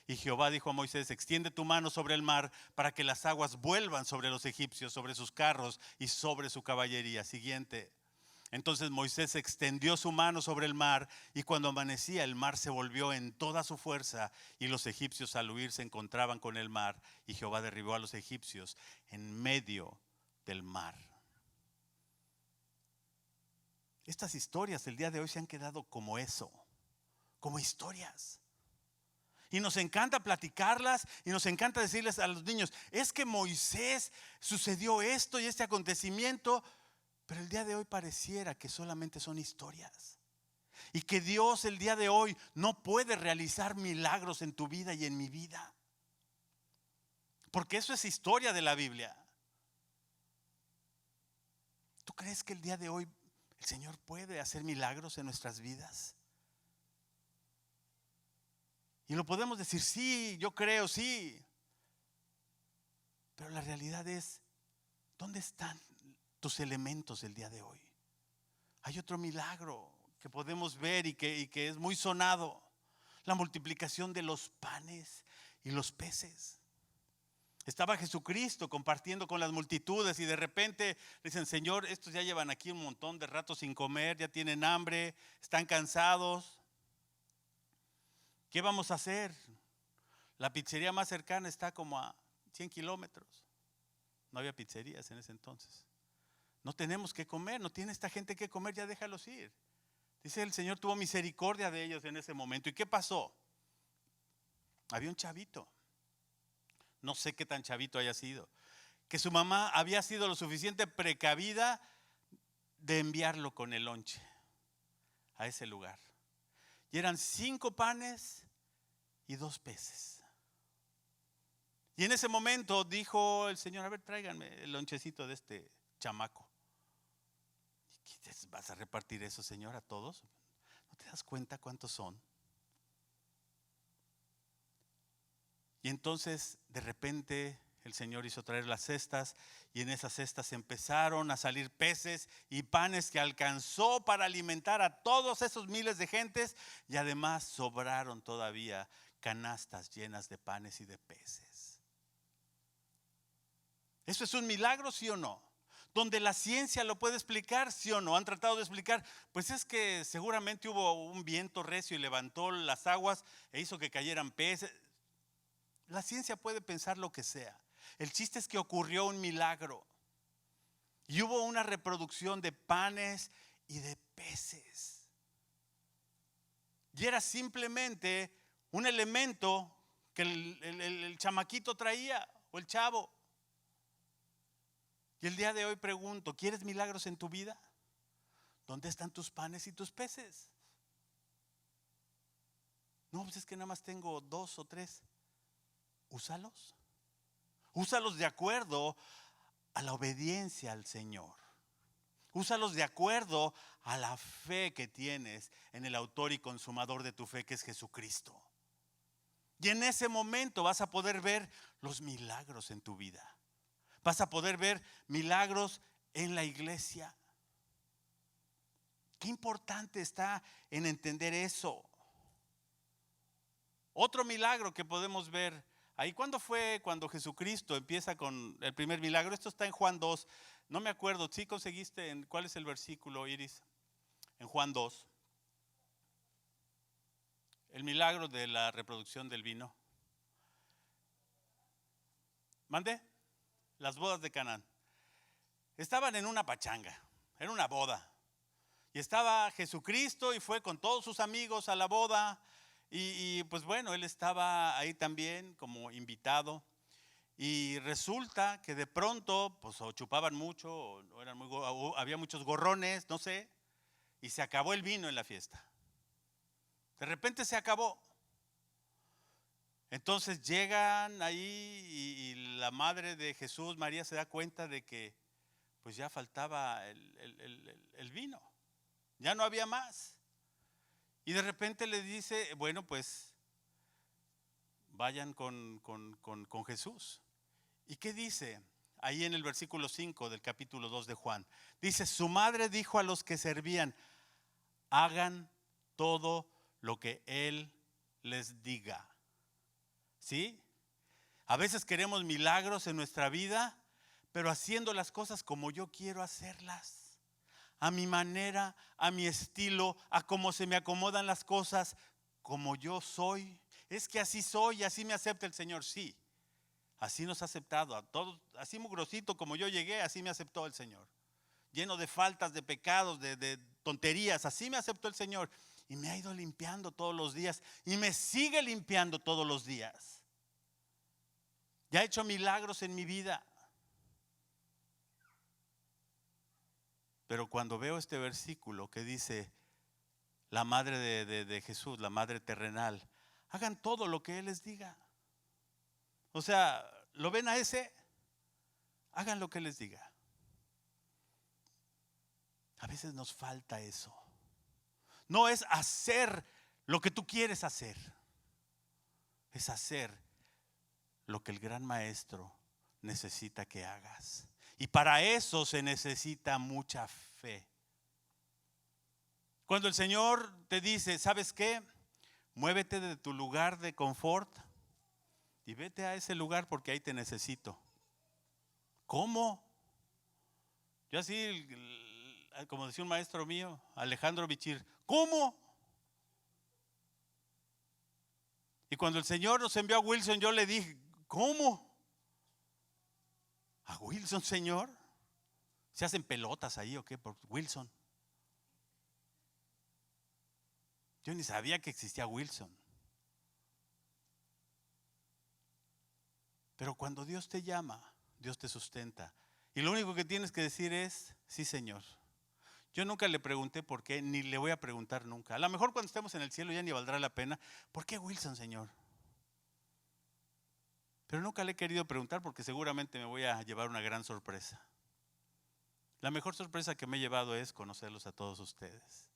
Y Jehová dijo a Moisés, extiende tu mano sobre el mar para que las aguas vuelvan sobre los egipcios, sobre sus carros y sobre su caballería. Siguiente. Entonces Moisés extendió su mano sobre el mar y cuando amanecía el mar se volvió en toda su fuerza y los egipcios al huir se encontraban con el mar y Jehová derribó a los egipcios en medio del mar. Estas historias el día de hoy se han quedado como eso, como historias. Y nos encanta platicarlas y nos encanta decirles a los niños, es que Moisés sucedió esto y este acontecimiento. Pero el día de hoy pareciera que solamente son historias. Y que Dios el día de hoy no puede realizar milagros en tu vida y en mi vida. Porque eso es historia de la Biblia. ¿Tú crees que el día de hoy el Señor puede hacer milagros en nuestras vidas? Y lo podemos decir, sí, yo creo, sí. Pero la realidad es, ¿dónde están tus elementos el día de hoy? Hay otro milagro que podemos ver y que es muy sonado: la multiplicación de los panes y los peces. Estaba Jesucristo compartiendo con las multitudes y de repente le dicen, Señor, estos ya llevan aquí un montón de rato sin comer, ya tienen hambre, están cansados. ¿Qué vamos a hacer? La pizzería más cercana está como a 100 kilómetros. No había pizzerías en ese entonces. No tenemos que comer, no tiene esta gente que comer, ya déjalos ir. Dice, el Señor tuvo misericordia de ellos en ese momento. ¿Y qué pasó? Había un chavito, no sé qué tan chavito haya sido, que su mamá había sido lo suficiente precavida de enviarlo con el lonche a ese lugar. Y eran 5 panes y 2 peces. Y en ese momento dijo el Señor, a ver, tráiganme el lonchecito de este chamaco. ¿Vas a repartir eso, Señor, a todos? ¿No te das cuenta cuántos son? Y entonces de repente el Señor hizo traer las cestas y en esas cestas empezaron a salir peces y panes que alcanzó para alimentar a todos esos miles de gentes, y además sobraron todavía canastas llenas de panes y de peces. ¿Eso es un milagro, sí o no? Donde la ciencia lo puede explicar, sí o no. Han tratado de explicar, pues es que seguramente hubo un viento recio y levantó las aguas e hizo que cayeran peces. La ciencia puede pensar lo que sea. El chiste es que ocurrió un milagro y hubo una reproducción de panes y de peces. Y era simplemente un elemento que el chamaquito traía, o el chavo. Y el día de hoy pregunto, ¿quieres milagros en tu vida? ¿Dónde están tus panes y tus peces? No, pues es que nada más tengo 2 o 3. Úsalos. Úsalos de acuerdo a la obediencia al Señor. Úsalos de acuerdo a la fe que tienes en el autor y consumador de tu fe, que es Jesucristo. Y en ese momento vas a poder ver los milagros en tu vida. Vas a poder ver milagros en la iglesia. Qué importante está en entender eso. Otro milagro que podemos ver ahí, ¿cuándo fue cuando Jesucristo empieza con el primer milagro? Esto está en Juan 2. No me acuerdo, ¿sí conseguiste cuál es el versículo, Iris? En Juan 2. El milagro de la reproducción del vino. ¿Mande? Las bodas de Canaán. Estaban en una pachanga, era una boda. Y estaba Jesucristo y fue con todos sus amigos a la boda. Y pues bueno, él estaba ahí también como invitado. Y resulta que de pronto, pues o chupaban mucho, o eran había muchos gorrones, no sé. Y se acabó el vino en la fiesta. De repente se acabó. Entonces llegan ahí y la madre de Jesús, María, se da cuenta de que pues ya faltaba el vino. Ya no había más. Y de repente le dice, bueno, pues vayan con Jesús. ¿Y qué dice? Ahí en el versículo 5 del capítulo 2 de Juan. Dice, su madre dijo a los que servían, hagan todo lo que él les diga. ¿Sí? A veces queremos milagros en nuestra vida, pero haciendo las cosas como yo quiero hacerlas. A mi manera, a mi estilo, a cómo se me acomodan las cosas, como yo soy. Es que así soy y así me acepta el Señor. Sí, así nos ha aceptado a todos, así mugrosito como yo llegué, así me aceptó el Señor. Lleno de faltas, de pecados, de tonterías, así me aceptó el Señor. Y me ha ido limpiando todos los días y me sigue limpiando todos los días. Ya ha hecho milagros en mi vida. Pero cuando veo este versículo que dice, la madre de Jesús, la madre terrenal, hagan todo lo que Él les diga. O sea, ¿lo ven a ese? Hagan lo que Él les diga. A veces nos falta eso. No es hacer lo que tú quieres hacer. Es hacer lo que el gran maestro necesita que hagas. Y para eso se necesita mucha fe. Cuando el Señor te dice, ¿sabes qué? Muévete de tu lugar de confort y vete a ese lugar porque ahí te necesito. ¿Cómo? Yo así, como decía un maestro mío, Alejandro Bichir, ¿cómo? Y cuando el Señor nos envió a Wilson, yo le dije, ¿cómo? ¿A Wilson, Señor? ¿Se hacen pelotas ahí o qué? Por Wilson. Yo ni sabía que existía Wilson. Pero cuando Dios te llama, Dios te sustenta. Y lo único que tienes que decir es, sí, Señor. Yo nunca le pregunté por qué, ni le voy a preguntar nunca. A lo mejor cuando estemos en el cielo ya ni valdrá la pena. ¿Por qué Wilson, Señor? Pero nunca le he querido preguntar porque seguramente me voy a llevar una gran sorpresa. La mejor sorpresa que me he llevado es conocerlos a todos ustedes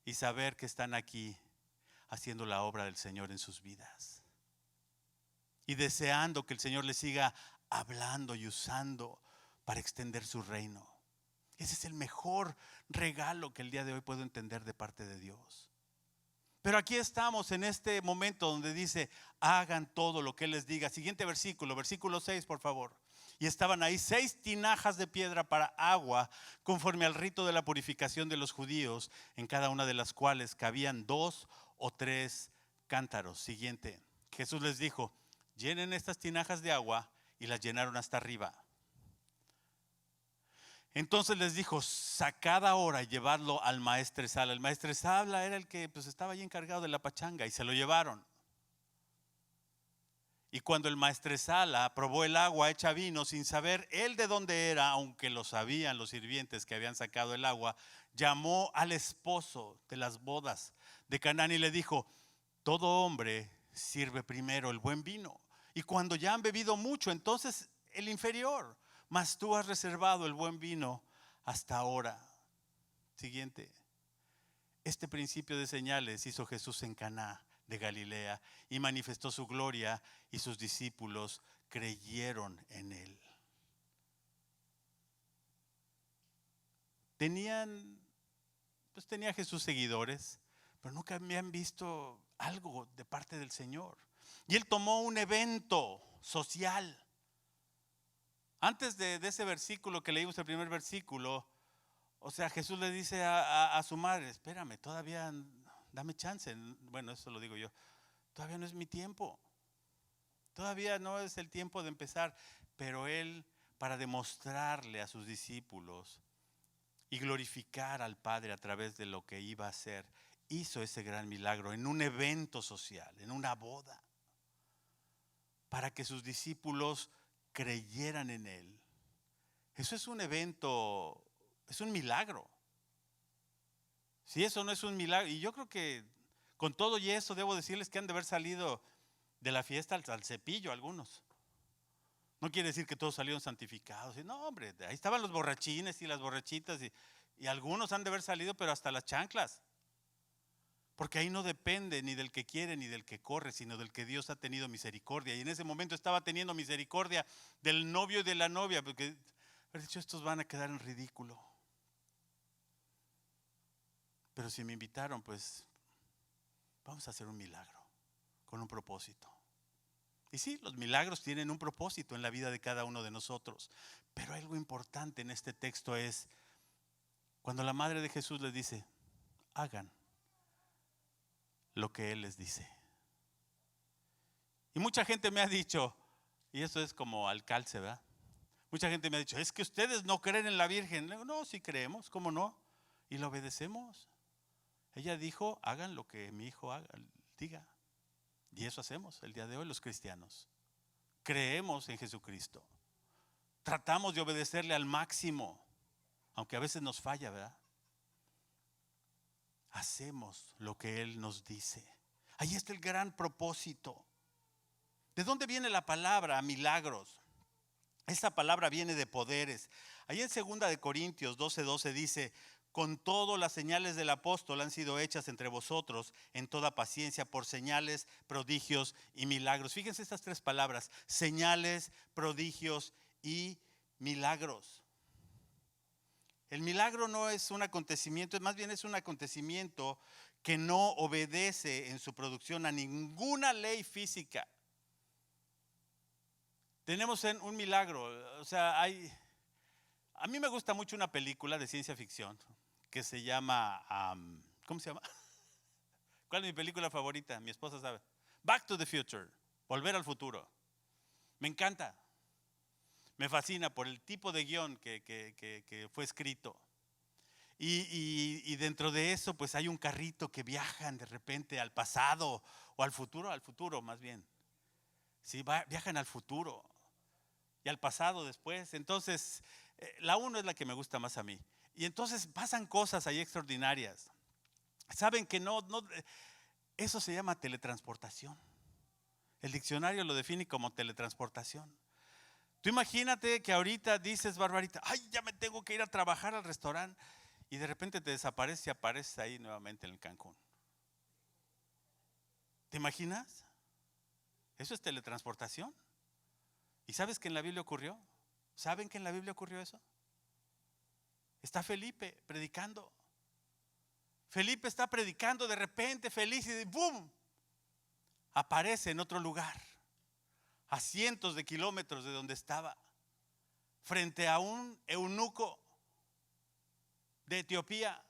y saber que están aquí haciendo la obra del Señor en sus vidas y deseando que el Señor les siga hablando y usando para extender su reino. Ese es el mejor regalo que el día de hoy puedo entender de parte de Dios. Pero aquí estamos en este momento donde dice, hagan todo lo que Él les diga. Siguiente versículo, versículo 6, por favor. Y estaban ahí 6 tinajas de piedra para agua, conforme al rito de la purificación de los judíos, en cada una de las cuales cabían 2 o 3 cántaros. Siguiente, Jesús les dijo, llenen estas tinajas de agua, y las llenaron hasta arriba. Entonces les dijo, sacad ahora y llevadlo al maestresala. El maestresala era el que pues, estaba ahí encargado de la pachanga y se lo llevaron. Y cuando el maestresala probó el agua hecha vino sin saber él de dónde era, aunque lo sabían los sirvientes que habían sacado el agua, llamó al esposo de las bodas de Canaán y le dijo, todo hombre sirve primero el buen vino y cuando ya han bebido mucho, entonces el inferior. Mas tú has reservado el buen vino hasta ahora. Siguiente. Este principio de señales hizo Jesús en Caná de Galilea y manifestó su gloria y sus discípulos creyeron en él. Tenía Jesús seguidores, pero nunca habían visto algo de parte del Señor. Y él tomó un evento social. Antes de ese versículo que leímos, el primer versículo, o sea, Jesús le dice a su madre, espérame, todavía dame chance. Bueno, eso lo digo yo. Todavía no es mi tiempo. Todavía no es el tiempo de empezar. Pero él, para demostrarle a sus discípulos y glorificar al Padre a través de lo que iba a hacer, hizo ese gran milagro en un evento social, en una boda, para que sus discípulos creyeran en él. Eso es un evento, es un milagro. Si eso no es un milagro, y yo creo que con todo y eso debo decirles que han de haber salido de la fiesta al cepillo algunos. No quiere decir que todos salieron santificados. No, hombre, ahí estaban los borrachines y las borrachitas y algunos han de haber salido, pero hasta las chanclas. Porque ahí no depende ni del que quiere ni del que corre, sino del que Dios ha tenido misericordia. Y en ese momento estaba teniendo misericordia del novio y de la novia, porque haber dicho, estos van a quedar en ridículo. Pero si me invitaron, pues vamos a hacer un milagro con un propósito. Y sí, los milagros tienen un propósito en la vida de cada uno de nosotros. Pero algo importante en este texto es cuando la madre de Jesús les dice, hagan lo que Él les dice. Y mucha gente me ha dicho, y eso es como al calce, ¿verdad? Mucha gente me ha dicho, es que ustedes no creen en la Virgen. Le digo, no, sí creemos, ¿cómo no? Y la obedecemos. Ella dijo, hagan lo que mi hijo diga. Y eso hacemos el día de hoy los cristianos. Creemos en Jesucristo. Tratamos de obedecerle al máximo, aunque a veces nos falla, ¿verdad? Hacemos lo que Él nos dice. Ahí está el gran propósito. ¿De dónde viene la palabra milagros? Esa palabra viene de poderes. Ahí en 2 de Corintios 12:12 dice, con todo las señales del apóstol han sido hechas entre vosotros en toda paciencia por señales, prodigios y milagros. Fíjense estas tres palabras, señales, prodigios y milagros. El milagro no es un acontecimiento, más bien es un acontecimiento que no obedece en su producción a ninguna ley física. Tenemos un milagro, o sea, a mí me gusta mucho una película de ciencia ficción que se llama, ¿cómo se llama? ¿Cuál es mi película favorita? Mi esposa sabe. Back to the Future, Volver al Futuro. Me encanta. Me fascina por el tipo de guión que fue escrito. Y dentro de eso pues hay un carrito que viajan de repente al pasado o al futuro más bien. Sí, viajan al futuro y al pasado después. Entonces, la 1 es la que me gusta más a mí. Y entonces pasan cosas ahí extraordinarias. Saben que no, eso se llama teletransportación. El diccionario lo define como teletransportación. Tú imagínate que ahorita dices, Barbarita, ay, ya me tengo que ir a trabajar al restaurante. Y de repente te desapareces y apareces ahí nuevamente en el Cancún. ¿Te imaginas? Eso es teletransportación. ¿Y sabes que en la Biblia ocurrió? ¿Saben que en la Biblia ocurrió eso? Está Felipe predicando. Felipe está predicando de repente, feliz, y ¡boom! Aparece en otro lugar, a cientos de kilómetros de donde estaba, frente a un eunuco de Etiopía.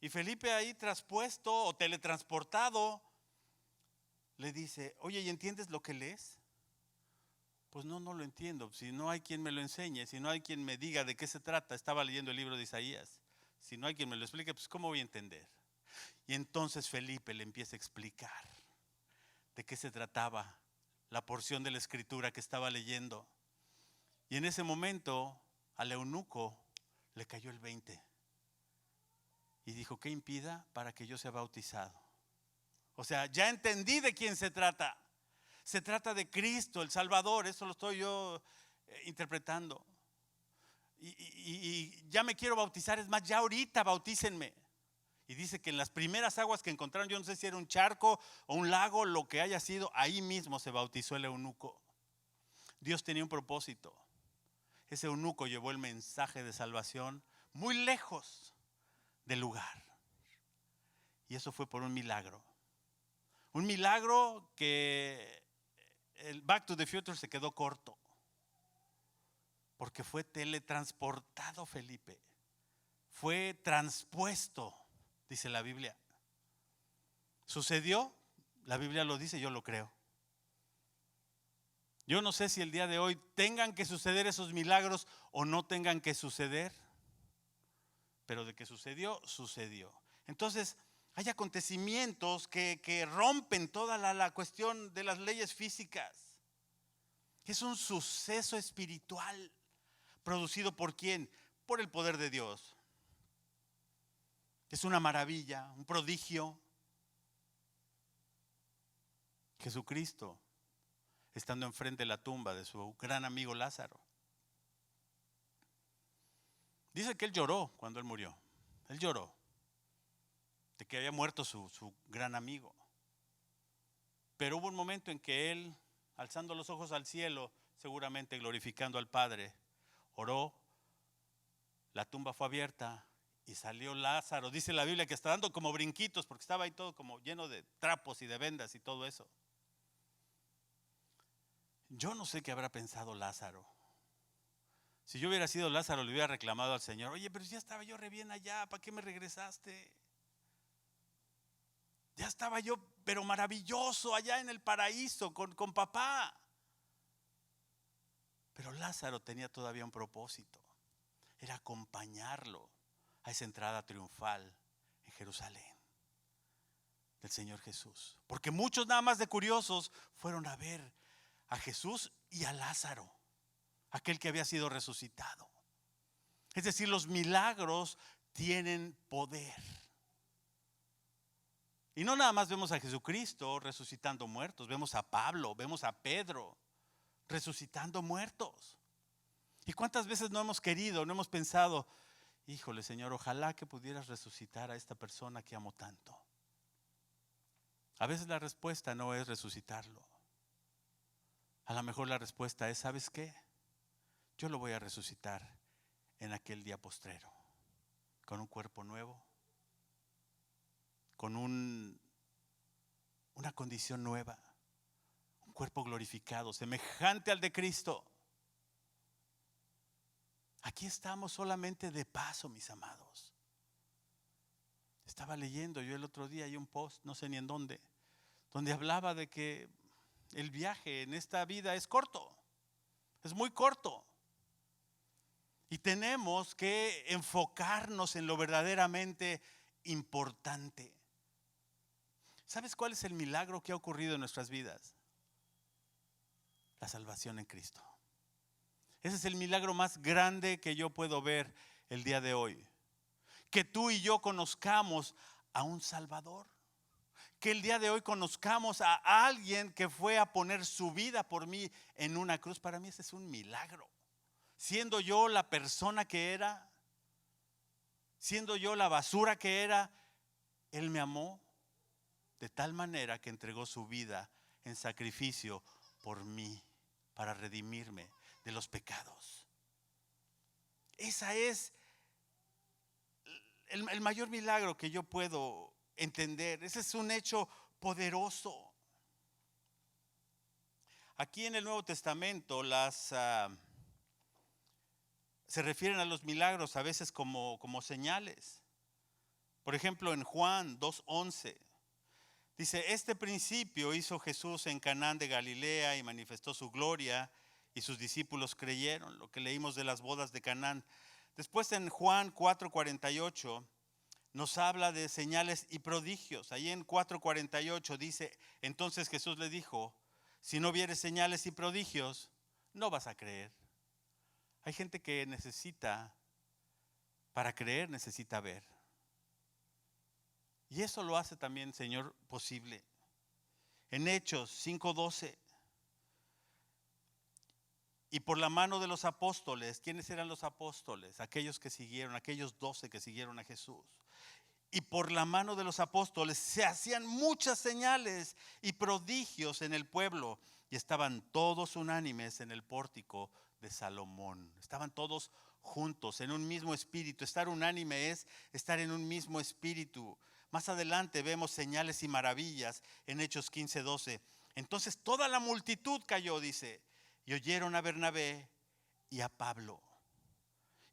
Y Felipe ahí traspuesto o teletransportado le dice, oye, ¿y entiendes lo que lees? Pues no lo entiendo. Si no hay quien me lo enseñe, si no hay quien me diga de qué se trata. Estaba leyendo el libro de Isaías. Si no hay quien me lo explique, pues ¿cómo voy a entender? Y entonces Felipe le empieza a explicar de qué se trataba la porción de la escritura que estaba leyendo. Y en ese momento al eunuco le cayó el 20 y dijo, ¿qué impida para que yo sea bautizado? O sea, ya entendí de quién se trata. Se trata de Cristo, el Salvador. Eso lo estoy yo interpretando. y ya me quiero bautizar, es más, ya ahorita bautícenme. Y dice que en las primeras aguas que encontraron, yo no sé si era un charco o un lago, lo que haya sido, ahí mismo se bautizó el eunuco. Dios tenía un propósito. Ese eunuco llevó el mensaje de salvación muy lejos del lugar. Y eso fue por un milagro. Un milagro que el Back to the Future se quedó corto. Porque fue teletransportado Felipe. Fue transpuesto, dice la Biblia. ¿Sucedió? La Biblia lo dice, yo lo creo. Yo no sé si el día de hoy tengan que suceder esos milagros o no tengan que suceder. Pero de que sucedió, sucedió. Entonces, hay acontecimientos que rompen toda la cuestión de las leyes físicas. Es un suceso espiritual producido por ¿quién? Por el poder de Dios. Es una maravilla, un prodigio. Jesucristo, estando enfrente de la tumba de su gran amigo Lázaro. Dice que él lloró cuando él murió. Él lloró de que había muerto su gran amigo. Pero hubo un momento en que él, alzando los ojos al cielo, seguramente glorificando al Padre, oró, la tumba fue abierta y salió Lázaro. Dice la Biblia que está dando como brinquitos porque estaba ahí todo como lleno de trapos y de vendas y todo eso. Yo no sé qué habrá pensado Lázaro. Si yo hubiera sido Lázaro, le hubiera reclamado al Señor: oye, pero ya estaba yo re bien allá, ¿para qué me regresaste? Ya estaba yo, pero maravilloso, allá en el paraíso con papá. Pero Lázaro tenía todavía un propósito. Era acompañarlo a esa entrada triunfal en Jerusalén del Señor Jesús. Porque muchos nada más de curiosos fueron a ver a Jesús y a Lázaro, aquel que había sido resucitado. Es decir, los milagros tienen poder. Y no nada más vemos a Jesucristo resucitando muertos, vemos a Pablo, vemos a Pedro resucitando muertos. ¿Y cuántas veces no hemos querido, no hemos pensado: híjole, Señor, ojalá que pudieras resucitar a esta persona que amo tanto? A veces la respuesta no es resucitarlo. A lo mejor la respuesta es: ¿sabes qué? Yo lo voy a resucitar en aquel día postrero, con un cuerpo nuevo, con una condición nueva, un cuerpo glorificado, semejante al de Cristo. Aquí estamos solamente de paso, mis amados. Estaba leyendo yo el otro día, hay un post, no sé ni en dónde, donde hablaba de que el viaje en esta vida es corto, es muy corto. Y tenemos que enfocarnos en lo verdaderamente importante. ¿Sabes cuál es el milagro que ha ocurrido en nuestras vidas? La salvación en Cristo. Ese es el milagro más grande que yo puedo ver el día de hoy. Que tú y yo conozcamos a un Salvador. Que el día de hoy conozcamos a alguien que fue a poner su vida por mí en una cruz. Para mí ese es un milagro. Siendo yo la persona que era, siendo yo la basura que era, Él me amó de tal manera que entregó su vida en sacrificio por mí, para redimirme de los pecados. Esa es el mayor milagro que yo puedo entender. Ese es un hecho poderoso. Aquí en el Nuevo Testamento se refieren a los milagros a veces como señales. Por ejemplo, en Juan 2:11 dice: este principio hizo Jesús en Canaán de Galilea y manifestó su gloria y sus discípulos creyeron. Lo que leímos de las bodas de Canaán. Después en Juan 4:48 nos habla de señales y prodigios. Ahí en 4:48 dice: entonces Jesús le dijo: si no vieres señales y prodigios, no vas a creer. Hay gente que para creer necesita ver. Y eso lo hace también, Señor, posible. En Hechos 5:12 Y por la mano de los apóstoles, ¿quiénes eran los apóstoles? Aquellos que siguieron, aquellos 12 que siguieron a Jesús. Y por la mano de los apóstoles se hacían muchas señales y prodigios en el pueblo. Y estaban todos unánimes en el pórtico de Salomón. Estaban todos juntos, en un mismo espíritu. Estar unánime es estar en un mismo espíritu. Más adelante vemos señales y maravillas en Hechos 15:12. Entonces toda la multitud cayó, dice, y oyeron a Bernabé y a Pablo.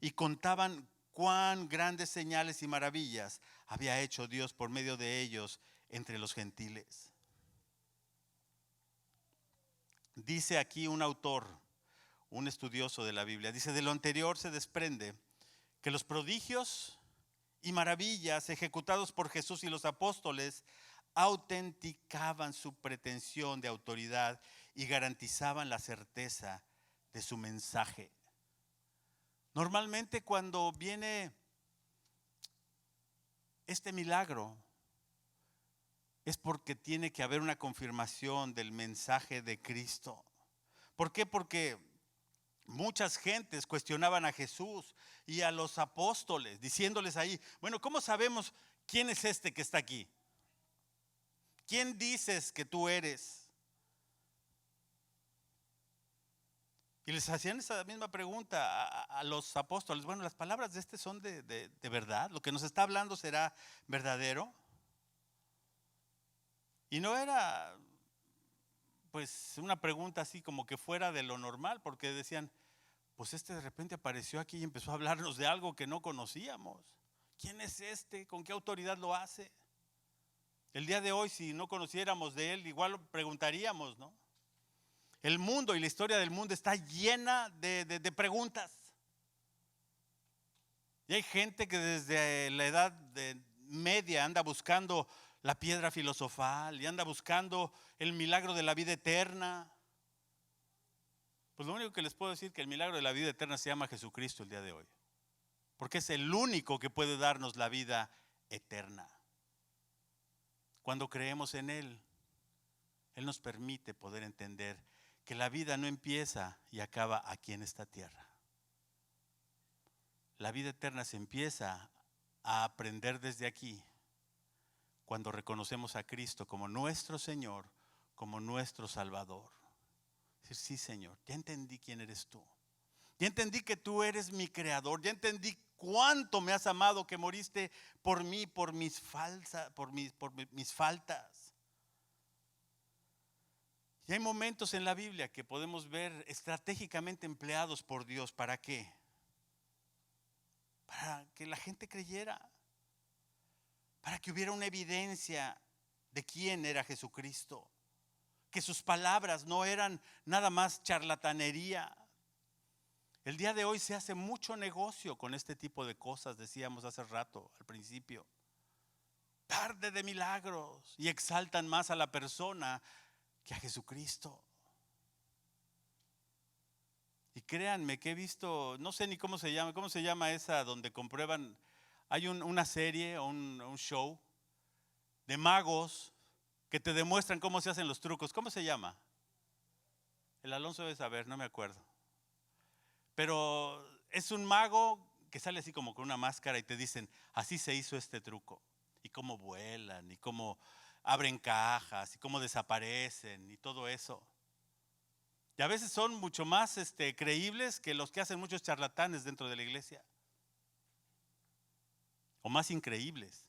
Y contaban cuán grandes señales y maravillas había hecho Dios por medio de ellos entre los gentiles. Dice aquí un autor, un estudioso de la Biblia, dice: de lo anterior se desprende que los prodigios y maravillas ejecutados por Jesús y los apóstoles autenticaban su pretensión de autoridad y garantizaban la certeza de su mensaje. Normalmente cuando viene este milagro es porque tiene que haber una confirmación del mensaje de Cristo. ¿Por qué? Porque muchas gentes cuestionaban a Jesús y a los apóstoles, diciéndoles ahí: bueno, ¿cómo sabemos quién es este que está aquí? ¿Quién dices que tú eres? Y les hacían esa misma pregunta a los apóstoles. Bueno, las palabras de este son de verdad. Lo que nos está hablando será verdadero. Y no era pues una pregunta así como que fuera de lo normal, porque decían: pues este de repente apareció aquí y empezó a hablarnos de algo que no conocíamos. ¿Quién es este? ¿Con qué autoridad lo hace? El día de hoy, si no conociéramos de él, igual lo preguntaríamos, ¿no? El mundo y la historia del mundo está llena de preguntas. Y hay gente que desde la edad media anda buscando la piedra filosofal y anda buscando el milagro de la vida eterna. Pues lo único que les puedo decir es que el milagro de la vida eterna se llama Jesucristo el día de hoy. Porque es el único que puede darnos la vida eterna. Cuando creemos en Él, Él nos permite poder entender que la vida no empieza y acaba aquí en esta tierra. La vida eterna se empieza a aprender desde aquí, cuando reconocemos a Cristo como nuestro Señor, como nuestro Salvador. Decir: sí, Señor, ya entendí quién eres tú. Ya entendí que tú eres mi creador. Ya entendí cuánto me has amado, que moriste por mí, por mis faltas. Y hay momentos en la Biblia que podemos ver estratégicamente empleados por Dios. ¿Para qué? Para que la gente creyera. Para que hubiera una evidencia de quién era Jesucristo. Que sus palabras no eran nada más charlatanería. El día de hoy se hace mucho negocio con este tipo de cosas, decíamos hace rato, al principio. Tarde de milagros, y exaltan más a la persona que a Jesucristo. Y créanme que he visto, no sé ni cómo se llama esa donde comprueban, hay una serie o un show de magos que te demuestran cómo se hacen los trucos. ¿Cómo se llama? El Alonso debe saber, no me acuerdo. Pero es un mago que sale así como con una máscara y te dicen: así se hizo este truco. Y cómo vuelan, y cómo abren cajas, y cómo desaparecen, y todo eso. Y a veces son mucho más creíbles que los que hacen muchos charlatanes dentro de la iglesia. O más increíbles.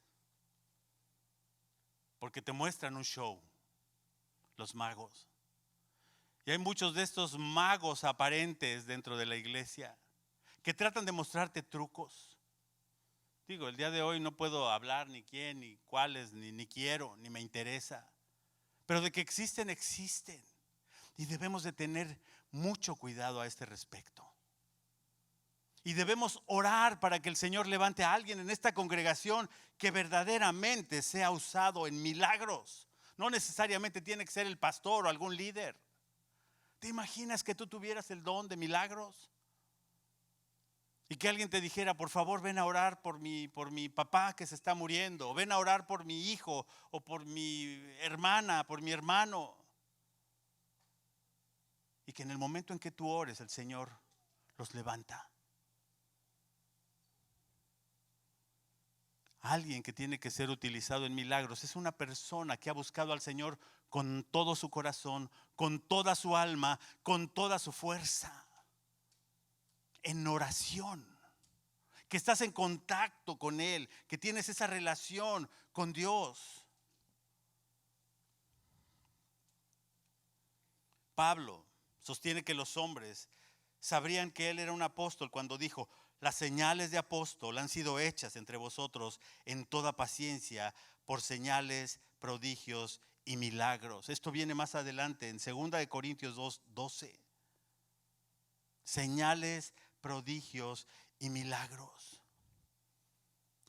Porque te muestran un show, los magos. Y hay muchos de estos magos aparentes dentro de la iglesia que tratan de mostrarte trucos. Digo, el día de hoy no puedo hablar ni quién, ni cuáles, ni quiero, ni me interesa. Pero de que existen, existen. Y debemos de tener mucho cuidado a este respecto. Y debemos orar para que el Señor levante a alguien en esta congregación que verdaderamente sea usado en milagros. No necesariamente tiene que ser el pastor o algún líder. ¿Te imaginas que tú tuvieras el don de milagros? Y que alguien te dijera: por favor, ven a orar por mi papá que se está muriendo. O ven a orar por mi hijo, o por mi hermana, por mi hermano. Y que en el momento en que tú ores, el Señor los levanta. Alguien que tiene que ser utilizado en milagros es una persona que ha buscado al Señor con todo su corazón, con toda su alma, con toda su fuerza, en oración, que estás en contacto con Él, que tienes esa relación con Dios. Pablo sostiene que los hombres sabrían que él era un apóstol cuando dijo: las señales de apóstol han sido hechas entre vosotros en toda paciencia por señales, prodigios y milagros. Esto viene más adelante en 2 Corintios 2:12. Señales, prodigios y milagros.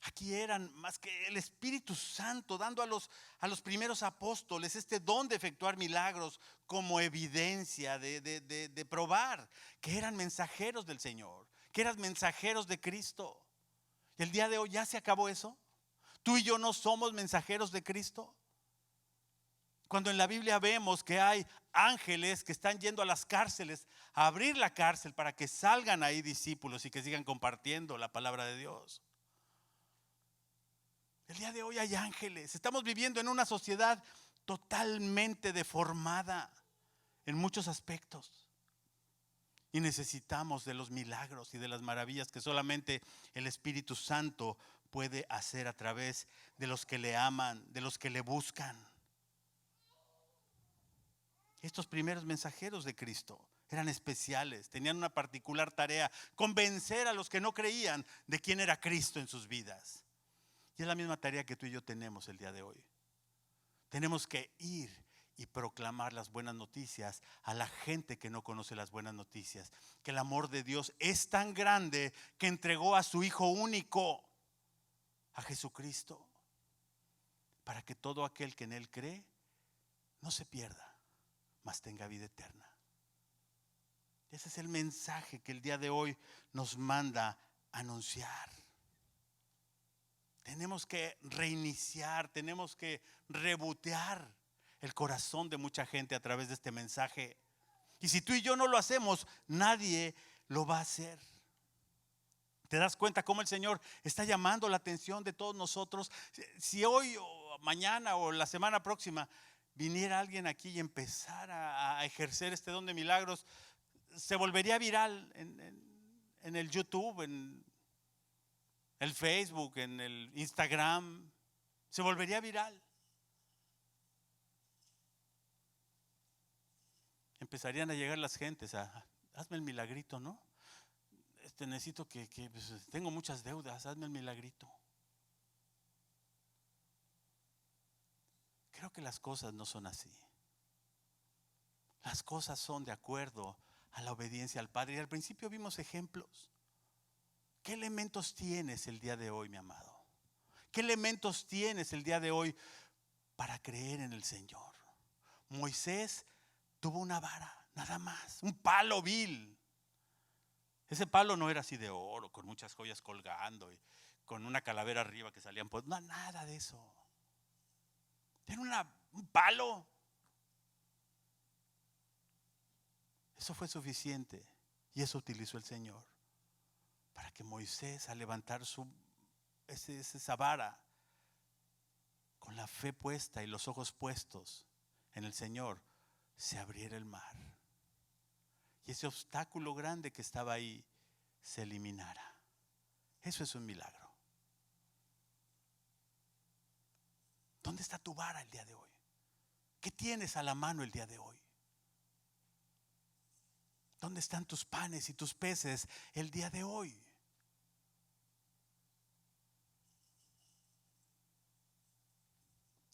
Aquí eran más que el Espíritu Santo dando a los primeros apóstoles este don de efectuar milagros como evidencia de probar que eran mensajeros del Señor, que eran mensajeros de Cristo. Y el día de hoy ya se acabó eso. Tú y yo no somos mensajeros de Cristo. Cuando en la Biblia vemos que hay ángeles que están yendo a las cárceles a abrir la cárcel para que salgan ahí discípulos y que sigan compartiendo la palabra de Dios. El día de hoy hay ángeles. Estamos viviendo en una sociedad totalmente deformada en muchos aspectos. Y necesitamos de los milagros y de las maravillas que solamente el Espíritu Santo puede hacer a través de los que le aman, de los que le buscan. Estos primeros mensajeros de Cristo eran especiales, tenían una particular tarea: convencer a los que no creían de quién era Cristo en sus vidas. Y es la misma tarea que tú y yo tenemos el día de hoy. Tenemos que ir y proclamar las buenas noticias a la gente que no conoce las buenas noticias. Que el amor de Dios es tan grande que entregó a su Hijo único, a Jesucristo, para que todo aquel que en Él cree no se pierda, mas tenga vida eterna. Ese es el mensaje que el día de hoy nos manda anunciar. Tenemos que reiniciar, tenemos que rebotear el corazón de mucha gente a través de este mensaje. Y si tú y yo no lo hacemos, nadie lo va a hacer. ¿Te das cuenta cómo el Señor está llamando la atención de todos nosotros? Si hoy o mañana o la semana próxima viniera alguien aquí y empezara a ejercer este don de milagros, se volvería viral en el YouTube, en el Facebook, en el Instagram, se volvería viral. Empezarían a llegar las gentes hazme el milagrito, ¿no? Necesito que pues, tengo muchas deudas, hazme el milagrito. Creo que las cosas no son así. Las cosas son de acuerdo a la obediencia al Padre. Y al principio vimos ejemplos. ¿Qué elementos tienes el día de hoy, mi amado? ¿Qué elementos tienes el día de hoy para creer en el Señor? Moisés tuvo una vara, nada más, un palo vil. Ese palo no era así de oro, con muchas joyas colgando y con una calavera arriba que salían. No, nada de eso. Era un palo. Eso fue suficiente y eso utilizó el Señor para que Moisés, al levantar esa vara, con la fe puesta y los ojos puestos en el Señor, se abriera el mar. Y ese obstáculo grande que estaba ahí se eliminara. Eso es un milagro. ¿Dónde está tu vara el día de hoy? ¿Qué tienes a la mano el día de hoy? ¿Dónde están tus panes y tus peces el día de hoy?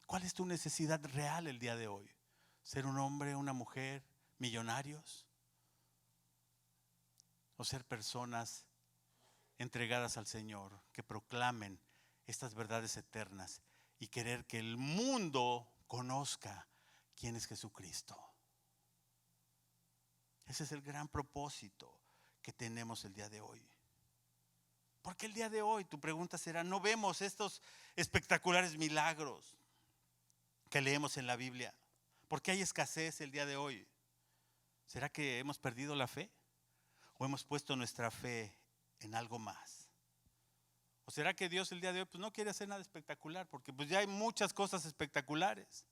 ¿Cuál es tu necesidad real el día de hoy? ¿Ser un hombre, una mujer, millonarios? ¿O ser personas entregadas al Señor que proclamen estas verdades eternas y querer que el mundo conozca quién es Jesucristo? Ese es el gran propósito que tenemos el día de hoy. Porque el día de hoy tu pregunta será: ¿no vemos estos espectaculares milagros que leemos en la Biblia? ¿Por qué hay escasez el día de hoy? ¿Será que hemos perdido la fe? ¿O hemos puesto nuestra fe en algo más? ¿O será que Dios el día de hoy pues no quiere hacer nada espectacular? Porque pues ya hay muchas cosas espectaculares.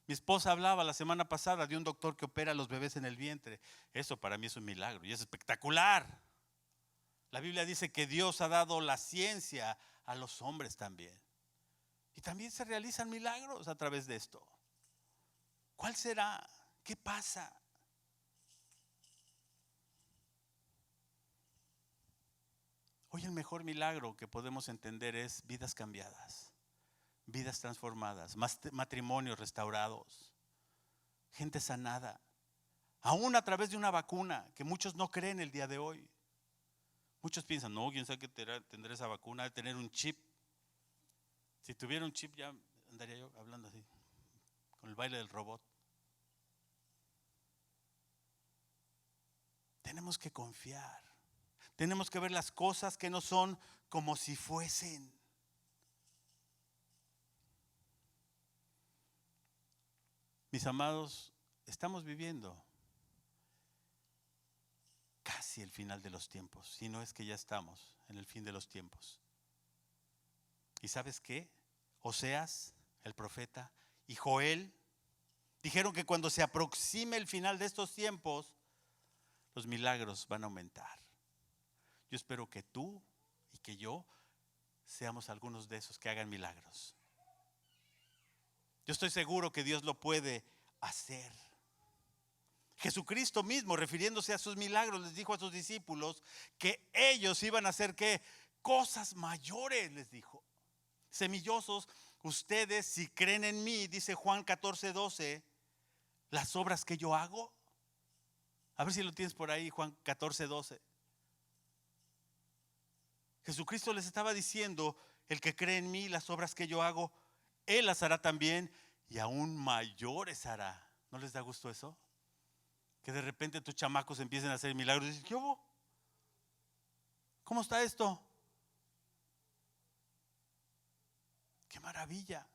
Mi esposa hablaba la semana pasada de un doctor que opera a los bebés en el vientre. Eso para mí es un milagro y es espectacular. La Biblia dice que Dios ha dado la ciencia a los hombres también. Y también se realizan milagros a través de esto. ¿Cuál será? ¿Qué pasa? Hoy el mejor milagro que podemos entender es vidas cambiadas, vidas transformadas, matrimonios restaurados, gente sanada, aún a través de una vacuna que muchos no creen el día de hoy. Muchos piensan, no, quién sabe qué tendrá esa vacuna, de tener un chip. Si tuviera un chip ya andaría yo hablando así, con el baile del robot. Tenemos que confiar. Tenemos que ver las cosas que no son como si fuesen. Mis amados, estamos viviendo casi el final de los tiempos, si no es que ya estamos en el fin de los tiempos. ¿Y sabes qué? Oseas, el profeta, y Joel dijeron que cuando se aproxime el final de estos tiempos, los milagros van a aumentar. Yo espero que tú y que yo seamos algunos de esos que hagan milagros. Yo estoy seguro que Dios lo puede hacer. Jesucristo mismo, refiriéndose a sus milagros, les dijo a sus discípulos que ellos iban a hacer ¿qué? Cosas mayores, les dijo. Semillosos, ustedes si creen en mí, dice Juan 14:12, las obras que yo hago. A ver si lo tienes por ahí, Juan 14:12. Jesucristo les estaba diciendo, el que cree en mí, las obras que yo hago, Él las hará también y aún mayores hará. ¿No les da gusto eso? Que de repente tus chamacos empiecen a hacer milagros y dices, ¿qué hubo? ¿Cómo está esto? ¡Qué maravilla!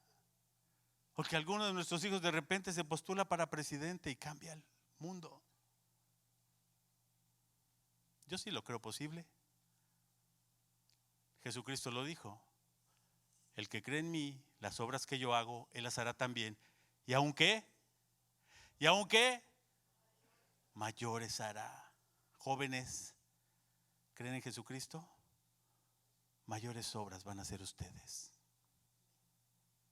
Porque alguno de nuestros hijos de repente se postula para presidente y cambia el mundo. Yo sí lo creo posible. Jesucristo lo dijo. El que cree en mí, las obras que yo hago, Él las hará también. ¿Y aún qué? ¿Y aún qué? Mayores hará. Jóvenes, ¿creen en Jesucristo? Mayores obras van a hacer ustedes.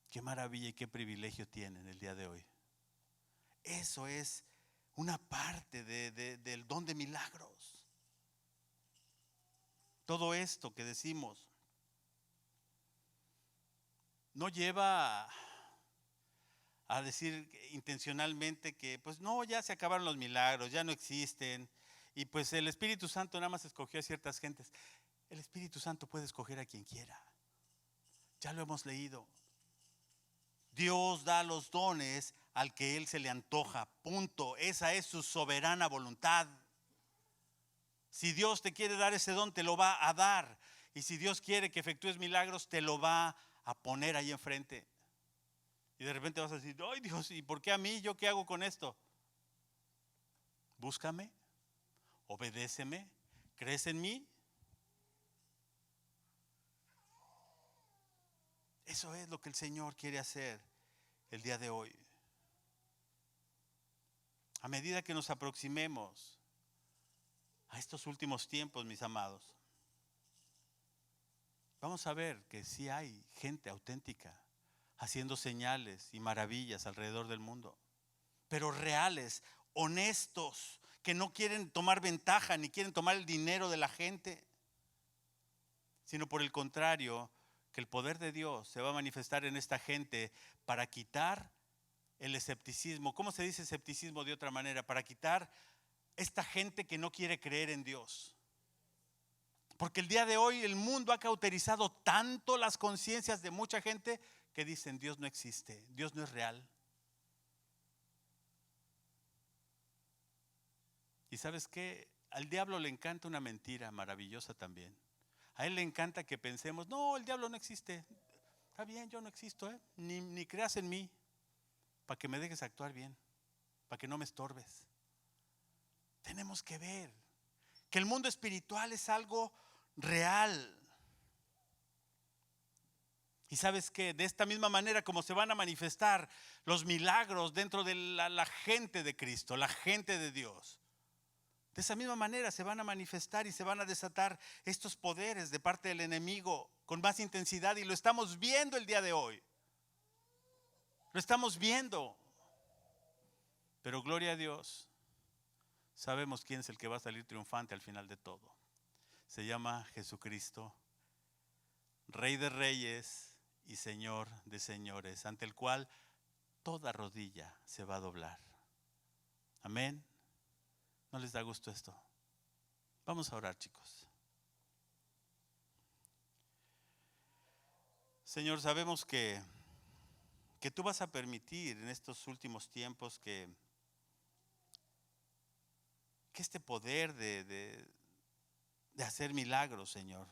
Qué maravilla y qué privilegio tienen el día de hoy. Eso es una parte del don de milagros. Todo esto que decimos no lleva a decir intencionalmente que pues no, ya se acabaron los milagros, ya no existen y pues el Espíritu Santo nada más escogió a ciertas gentes. El Espíritu Santo puede escoger a quien quiera. Ya lo hemos leído. Dios da los dones al que Él se le antoja, punto. Esa es su soberana voluntad. Si Dios te quiere dar ese don, te lo va a dar. Y si Dios quiere que efectúes milagros, te lo va a poner ahí enfrente. Y de repente vas a decir, ay Dios, ¿y por qué a mí? ¿Yo qué hago con esto? Búscame, obedéceme, ¿crees en mí? Eso es lo que el Señor quiere hacer el día de hoy. A medida que nos aproximemos a estos últimos tiempos, mis amados, vamos a ver que sí hay gente auténtica haciendo señales y maravillas alrededor del mundo, pero reales, honestos, que no quieren tomar ventaja ni quieren tomar el dinero de la gente, sino por el contrario, que el poder de Dios se va a manifestar en esta gente para quitar el escepticismo. ¿Cómo se dice escepticismo de otra manera? Para quitar esta gente que no quiere creer en Dios. Porque el día de hoy el mundo ha cauterizado tanto las conciencias de mucha gente que dicen Dios no existe, Dios no es real. ¿Y sabes qué? Al diablo le encanta una mentira maravillosa también. A él le encanta que pensemos, no, el diablo no existe. Está bien, yo no existo, ni creas en mí, para que me dejes actuar bien, para que no me estorbes. Tenemos que ver que el mundo espiritual es algo real. Y sabes que de esta misma manera como se van a manifestar los milagros dentro de la gente de Cristo, la gente de Dios, de esa misma manera se van a manifestar y se van a desatar estos poderes de parte del enemigo con más intensidad, y lo estamos viendo el día de hoy. Lo estamos viendo. Pero gloria a Dios, sabemos quién es el que va a salir triunfante al final de todo. Se llama Jesucristo, Rey de Reyes y Señor de Señores, ante el cual toda rodilla se va a doblar. Amén. ¿No les da gusto esto? Vamos a orar, chicos. Señor, sabemos que tú vas a permitir en estos últimos tiempos que este poder de hacer milagros, Señor,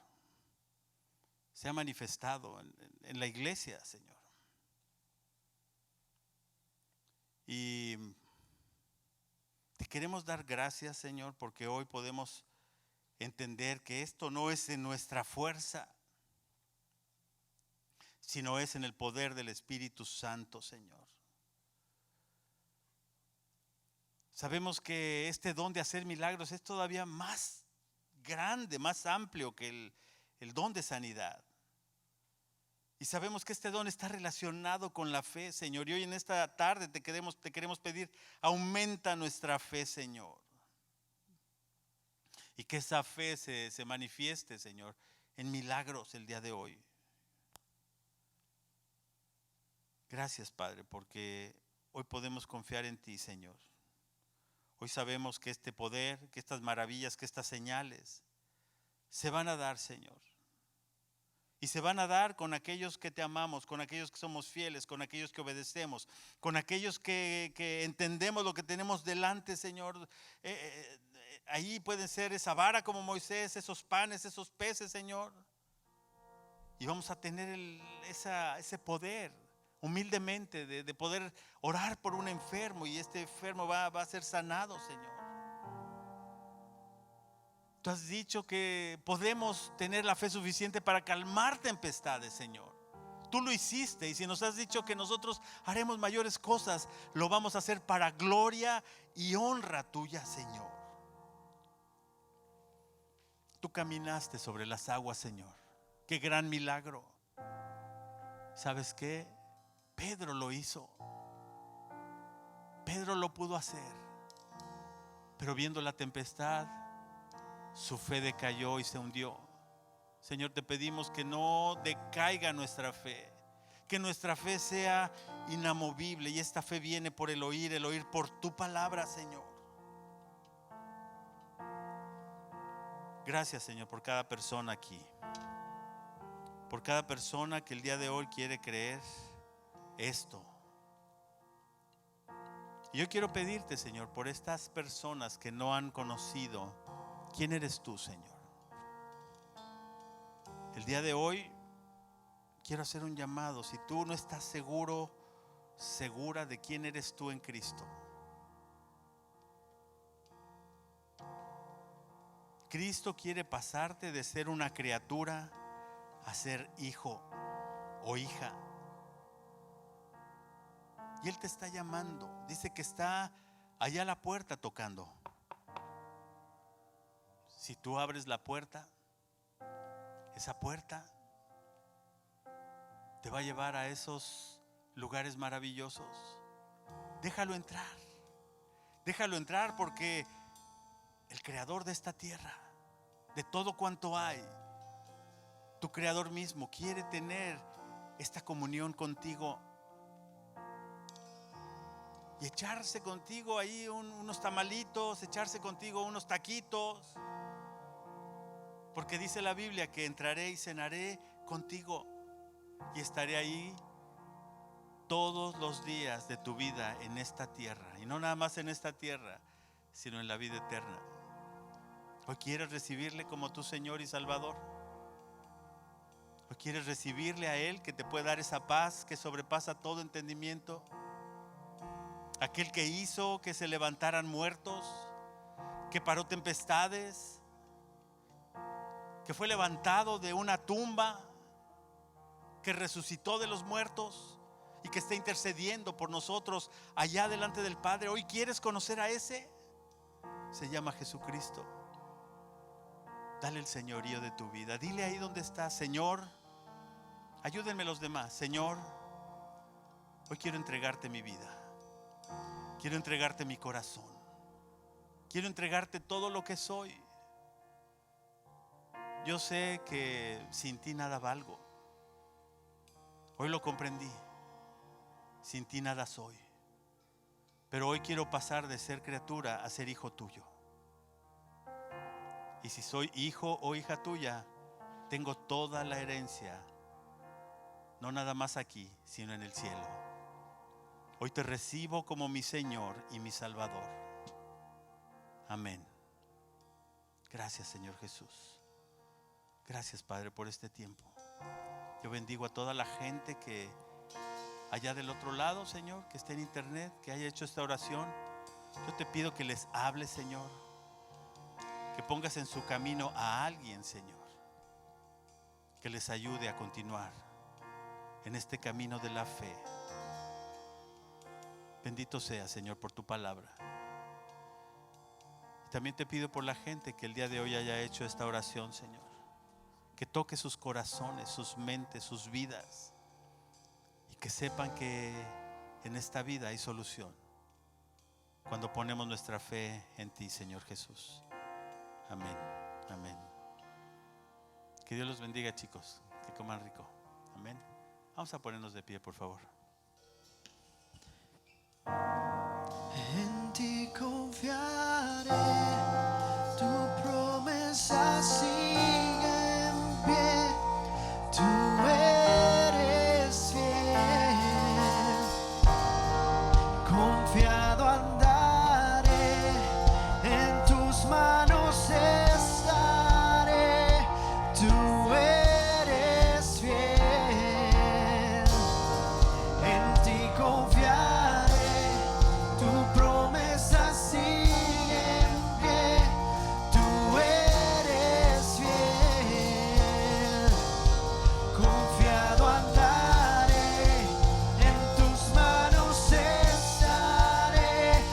se ha manifestado en la iglesia, Señor. Y te queremos dar gracias, Señor, porque hoy podemos entender que esto no es en nuestra fuerza, sino es en el poder del Espíritu Santo, Señor. Sabemos que este don de hacer milagros es todavía más grande, más amplio que el don de sanidad. Y sabemos que este don está relacionado con la fe, Señor. Y hoy en esta tarde te queremos pedir, aumenta nuestra fe, Señor. Y que esa fe se manifieste, Señor, en milagros el día de hoy. Gracias, Padre, porque hoy podemos confiar en ti, Señor. Hoy sabemos que este poder, que estas maravillas, que estas señales se van a dar, Señor. Y se van a dar con aquellos que te amamos, con aquellos que somos fieles, con aquellos que obedecemos, con aquellos que entendemos lo que tenemos delante, Señor. Ahí pueden ser esa vara como Moisés, esos panes, esos peces, Señor. Y vamos a tener ese poder humildemente de poder orar por un enfermo, y este enfermo va a ser sanado, Señor. Tú has dicho que podemos tener la fe suficiente para calmar tempestades, Señor. Tú lo hiciste, y si nos has dicho que nosotros haremos mayores cosas, lo vamos a hacer para gloria y honra tuya, Señor. Tú caminaste sobre las aguas, Señor. Qué gran milagro. ¿Sabes qué? Pedro lo hizo. Pedro lo pudo hacer. Pero viendo la tempestad, su fe decayó y se hundió. Señor, te pedimos que no decaiga nuestra fe, que nuestra fe sea inamovible, y esta fe viene por el oír por tu palabra, Señor. Gracias, Señor, por cada persona aquí, por cada persona que el día de hoy quiere creer esto. Y yo quiero pedirte, Señor, por estas personas que no han conocido quién eres tú, Señor. El día de hoy quiero hacer un llamado. Si tú no estás segura de quién eres tú en Cristo, Cristo quiere pasarte de ser una criatura a ser hijo o hija. Y Él te está llamando. Dice que está allá a la puerta tocando. Si tú abres la puerta, esa puerta te va a llevar a esos lugares maravillosos. Déjalo entrar. Déjalo entrar, porque el creador de esta tierra, de todo cuanto hay, tu creador mismo quiere tener esta comunión contigo y echarse contigo ahí unos tamalitos, echarse contigo unos taquitos. Porque dice la Biblia que entraré y cenaré contigo y estaré ahí todos los días de tu vida en esta tierra. Y no nada más en esta tierra, sino en la vida eterna. ¿Hoy quieres recibirle como tu Señor y Salvador? ¿Hoy quieres recibirle a Él, que te puede dar esa paz que sobrepasa todo entendimiento? Aquel que hizo que se levantaran muertos, que paró tempestades, que fue levantado de una tumba, que resucitó de los muertos y que está intercediendo por nosotros allá delante del Padre. Hoy quieres conocer a ese, se llama Jesucristo. Dale el señorío de tu vida. Dile ahí donde estás: Señor, ayúdenme los demás. Señor, hoy quiero entregarte mi vida, quiero entregarte mi corazón, quiero entregarte todo lo que soy. Yo sé que sin ti nada valgo. Hoy lo comprendí. Sin ti nada soy. Pero hoy quiero pasar de ser criatura a ser hijo tuyo. Y si soy hijo o hija tuya, tengo toda la herencia, no nada más aquí, sino en el cielo. Hoy te recibo como mi Señor y mi Salvador. Amén. Gracias, Señor Jesús. Gracias, Padre, por este tiempo. Yo bendigo a toda la gente que allá del otro lado, Señor, que esté en internet, que haya hecho esta oración. Yo te pido que les hables, Señor, que pongas en su camino a alguien, Señor, que les ayude a continuar en este camino de la fe. Bendito sea, Señor, por tu palabra. Y también te pido por la gente que el día de hoy haya hecho esta oración, Señor, que toque sus corazones, sus mentes, sus vidas, y que sepan que en esta vida hay solución cuando ponemos nuestra fe en ti, Señor Jesús. Amén, amén. Que Dios los bendiga, chicos, que coman rico. Amén. Vamos a ponernos de pie, por favor. En ti confiaré, tu promesa sigue en pie, tú eres fiel, confiado andaré, en tus manos estaré, tú eres fiel, en ti confiaré, tu promesa sigue en pie, tú eres fiel, confiado andaré, en tus manos estaré,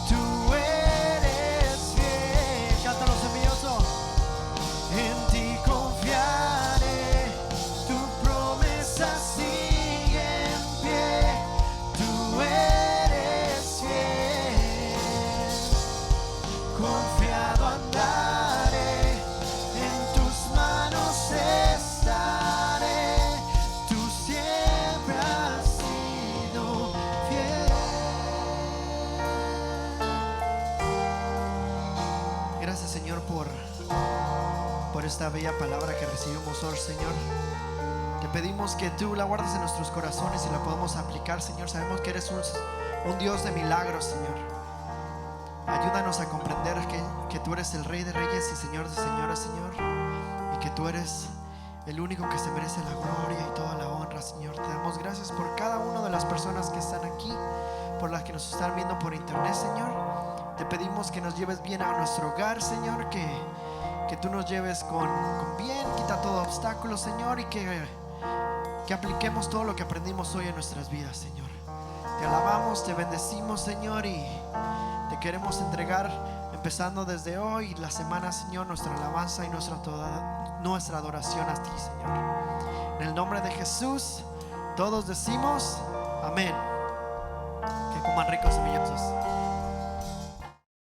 tú eres fiel. Cántalo, semilloso. En ti confiaré, tu promesa sigue en pie, tú eres fiel, confiado andaré, en tus manos estaré, tú siempre has sido fiel. Gracias, Señor, por esta bella palabra que recibimos hoy, Señor. Te pedimos que tú la guardes en nuestros corazones y la podamos aplicar, Señor. Sabemos que eres un Dios de milagros, Señor. Ayúdanos a comprender que tú eres el Rey de Reyes y Señor de Señores, Señor, y que tú eres el único que se merece la gloria y toda la honra, Señor. Te damos gracias por cada una de las personas que están aquí, por las que nos están viendo por internet, Señor. Te pedimos que nos lleves bien a nuestro hogar, Señor, que tú nos lleves con bien, quita todo obstáculo, Señor, y que apliquemos todo lo que aprendimos hoy en nuestras vidas, Señor. Te alabamos, te bendecimos, Señor, y te queremos entregar, empezando desde hoy la semana, Señor, nuestra alabanza y nuestra adoración a ti, Señor. En el nombre de Jesús, todos decimos amén. Que coman ricos semillosos.